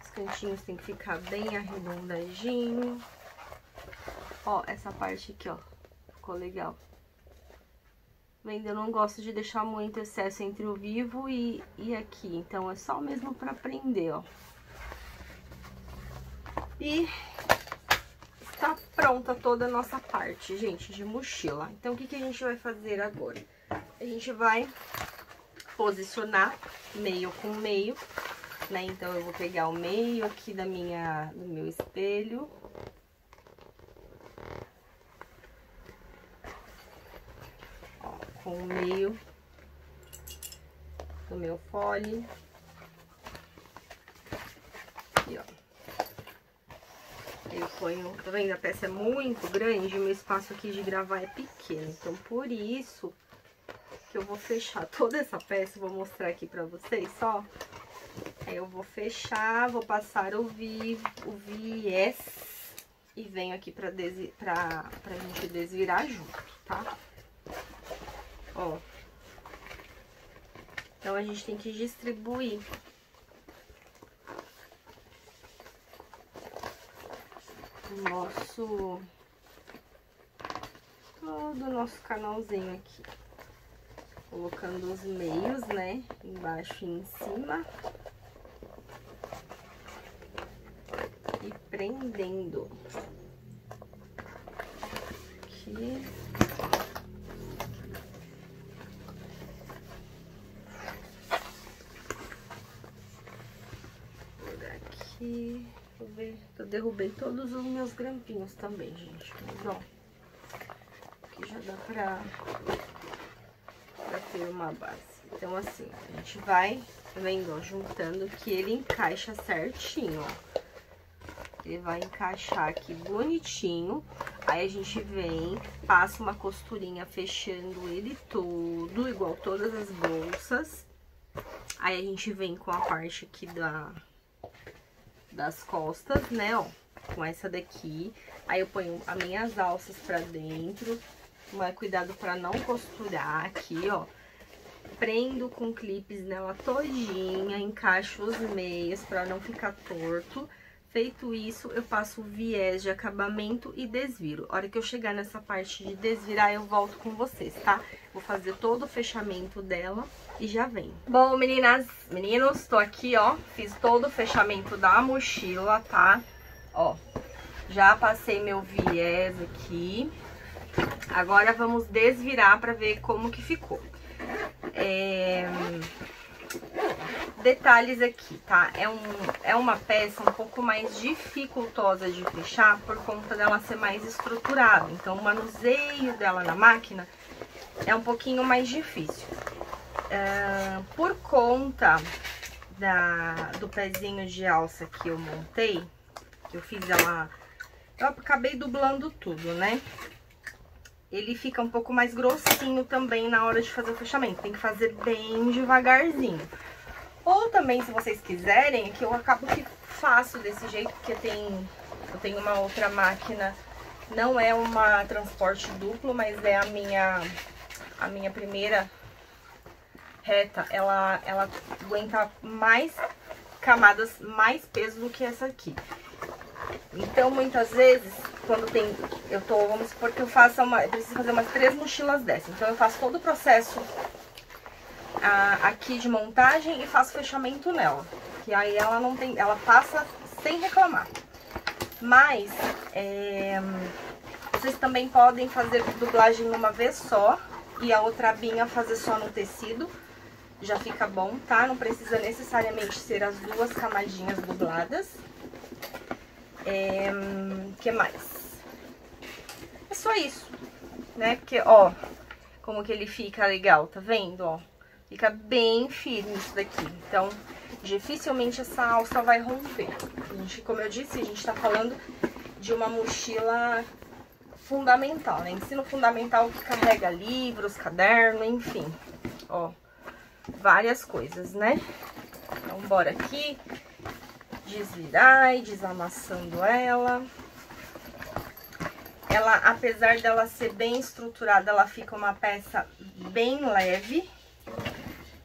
Os cantinhos tem que ficar bem arredondadinho. Ó, essa parte aqui, ó. Ficou legal. Vendo, eu não gosto de deixar muito excesso entre o vivo e aqui. Então, é só mesmo pra prender, ó. E está pronta toda a nossa parte, gente, de mochila. Então, o que a gente vai fazer agora? A gente vai posicionar meio com meio, né? Então, eu vou pegar o meio aqui do meu espelho. Com o meio do meu fole. Aqui, ó. Eu ponho, tá vendo? A peça é muito grande, o meu espaço aqui de gravar é pequeno. Então, por isso que eu vou fechar toda essa peça, vou mostrar aqui pra vocês só. Aí eu vou fechar, vou passar o viés e venho aqui pra gente desvirar junto, tá? Ó, então a gente tem que distribuir todo o nosso canalzinho aqui, colocando os meios, né, embaixo e em cima e prendendo aqui. Aqui, deixa eu ver, eu derrubei todos os meus grampinhos também, gente, mas ó, aqui já dá pra ter uma base. Então, assim, a gente vai, tá vendo, ó, juntando que ele encaixa certinho, ó. Ele vai encaixar aqui bonitinho, aí a gente vem, passa uma costurinha fechando ele todo, igual todas as bolsas. Aí a gente vem com a parte aqui das costas, né, ó, com essa daqui. Aí eu ponho as minhas alças pra dentro, mas cuidado pra não costurar aqui, ó. prendo com clipes nela todinha, encaixo os meios pra não ficar torto. Feito isso, eu passo o viés de acabamento e desviro. A hora que eu chegar nessa parte de desvirar, eu volto com vocês, tá? Vou fazer todo o fechamento dela e já vem. Bom, meninas, meninos, tô aqui, ó. Fiz todo o fechamento da mochila, tá? Ó, já passei meu viés aqui. Agora vamos desvirar pra ver como que ficou. Detalhes aqui, tá? É uma peça um pouco mais dificultosa de fechar por conta dela ser mais estruturada. Então, o manuseio dela na máquina é um pouquinho mais difícil. Por conta do pezinho de alça que eu montei, que eu fiz ela... Eu acabei dublando tudo, né? Ele fica um pouco mais grossinho também na hora de fazer o fechamento. Tem que fazer bem devagarzinho. Ou também, se vocês quiserem, que eu acabo que faço desse jeito, porque eu tenho uma outra máquina, não é uma transporte duplo, mas é a minha primeira reta. Ela aguenta mais camadas, mais peso do que essa aqui. Então, muitas vezes, quando vamos supor que eu preciso fazer umas 3 mochilas dessas. Então, eu faço todo o processo aqui de montagem e faço fechamento nela. Que aí ela passa sem reclamar. Mas, vocês também podem fazer dublagem uma vez só e a outra abinha fazer só no tecido. Já fica bom, tá? Não precisa necessariamente ser as 2 camadinhas dubladas. Que mais? É só isso, né? Porque, ó, como que ele fica legal, tá vendo, ó? Fica bem firme isso daqui. Então, dificilmente essa alça vai romper. Como eu disse, a gente tá falando de uma mochila fundamental, né? Ensino fundamental que carrega livros, caderno, enfim. Ó, várias coisas, né? Então, bora aqui. Desvirar e desamassando ela. Ela, apesar dela ser bem estruturada, ela fica uma peça bem leve,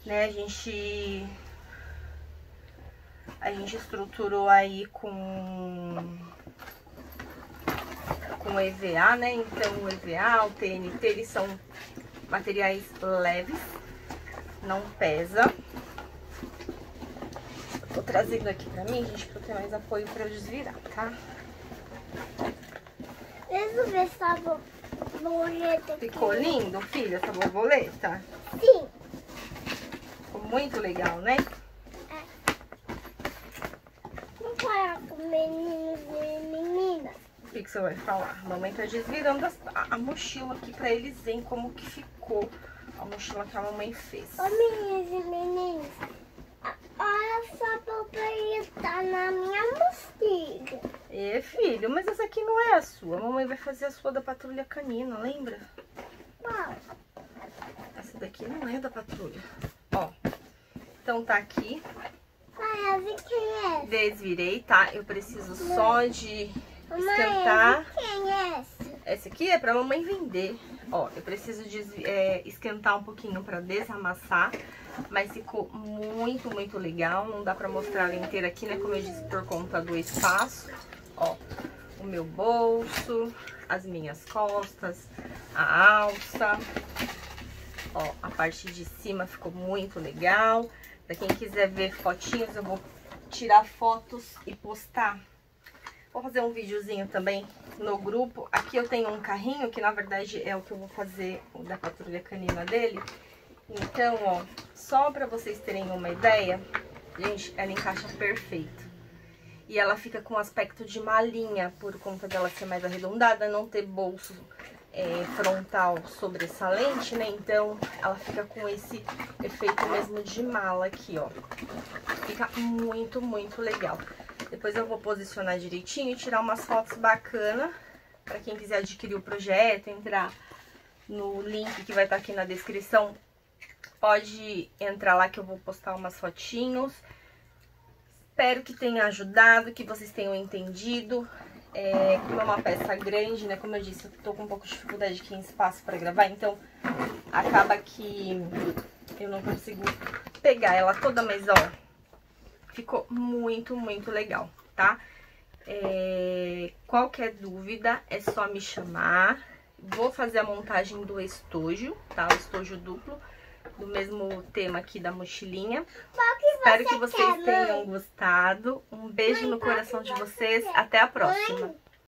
né? A gente estruturou aí com EVA, né? Então o EVA, o TNT, eles são materiais leves, não pesa. Tô trazendo aqui pra mim, gente, pra eu ter mais apoio pra eu desvirar, tá? Deixa eu ver essa borboleta aqui. Ficou lindo, filha, essa borboleta? Sim. Ficou muito legal, né? Vamos falar com meninos e meninas. O que você vai falar? A mamãe tá desvirando a mochila aqui pra eles verem como que ficou a mochila que a mamãe fez. Ô, meninas e meninos, olha essa borboleta na minha mochila. Filho, mas essa aqui não é a sua. A mamãe vai fazer a sua da patrulha canina, lembra? Qual? Essa daqui não é da patrulha. Ó, então tá aqui. Mãe, eu vi quem é. Desvirei, tá? Eu preciso só de esquentar. Mãe, eu vi quem é essa. Essa aqui é pra mamãe vender. Ó, eu preciso de esquentar um pouquinho pra desamassar. Mas ficou muito, muito legal. Não dá pra mostrar ela inteira aqui, né? Como eu disse, por conta do espaço. Ó, o meu bolso, as minhas costas, a alça. Ó, a parte de cima ficou muito legal. Pra quem quiser ver fotinhos, eu vou tirar fotos e postar. Vou fazer um videozinho também no grupo. Aqui eu tenho um carrinho, que na verdade é o que eu vou fazer da patrulha canina dele. Então, ó, só pra vocês terem uma ideia, gente, ela encaixa perfeito. E ela fica com aspecto de malinha, por conta dela ser mais arredondada, não ter bolso frontal sobressalente, né? Então, ela fica com esse efeito mesmo de mala aqui, ó. Fica muito, muito legal. Depois eu vou posicionar direitinho e tirar umas fotos bacanas. Pra quem quiser adquirir o projeto, entrar no link que vai estar aqui na descrição. Pode entrar lá que eu vou postar umas fotinhos. Espero que tenha ajudado, que vocês tenham entendido. Como é uma peça grande, né? Como eu disse, eu tô com um pouco de dificuldade aqui em espaço pra gravar, então acaba que eu não consigo pegar ela toda, mas ó, ficou muito, muito legal, tá? Qualquer dúvida é só me chamar. Vou fazer a montagem do estojo, tá? O estojo duplo, do mesmo tema aqui da mochilinha. Espero que vocês tenham gostado. Um beijo no coração de vocês. Até a próxima.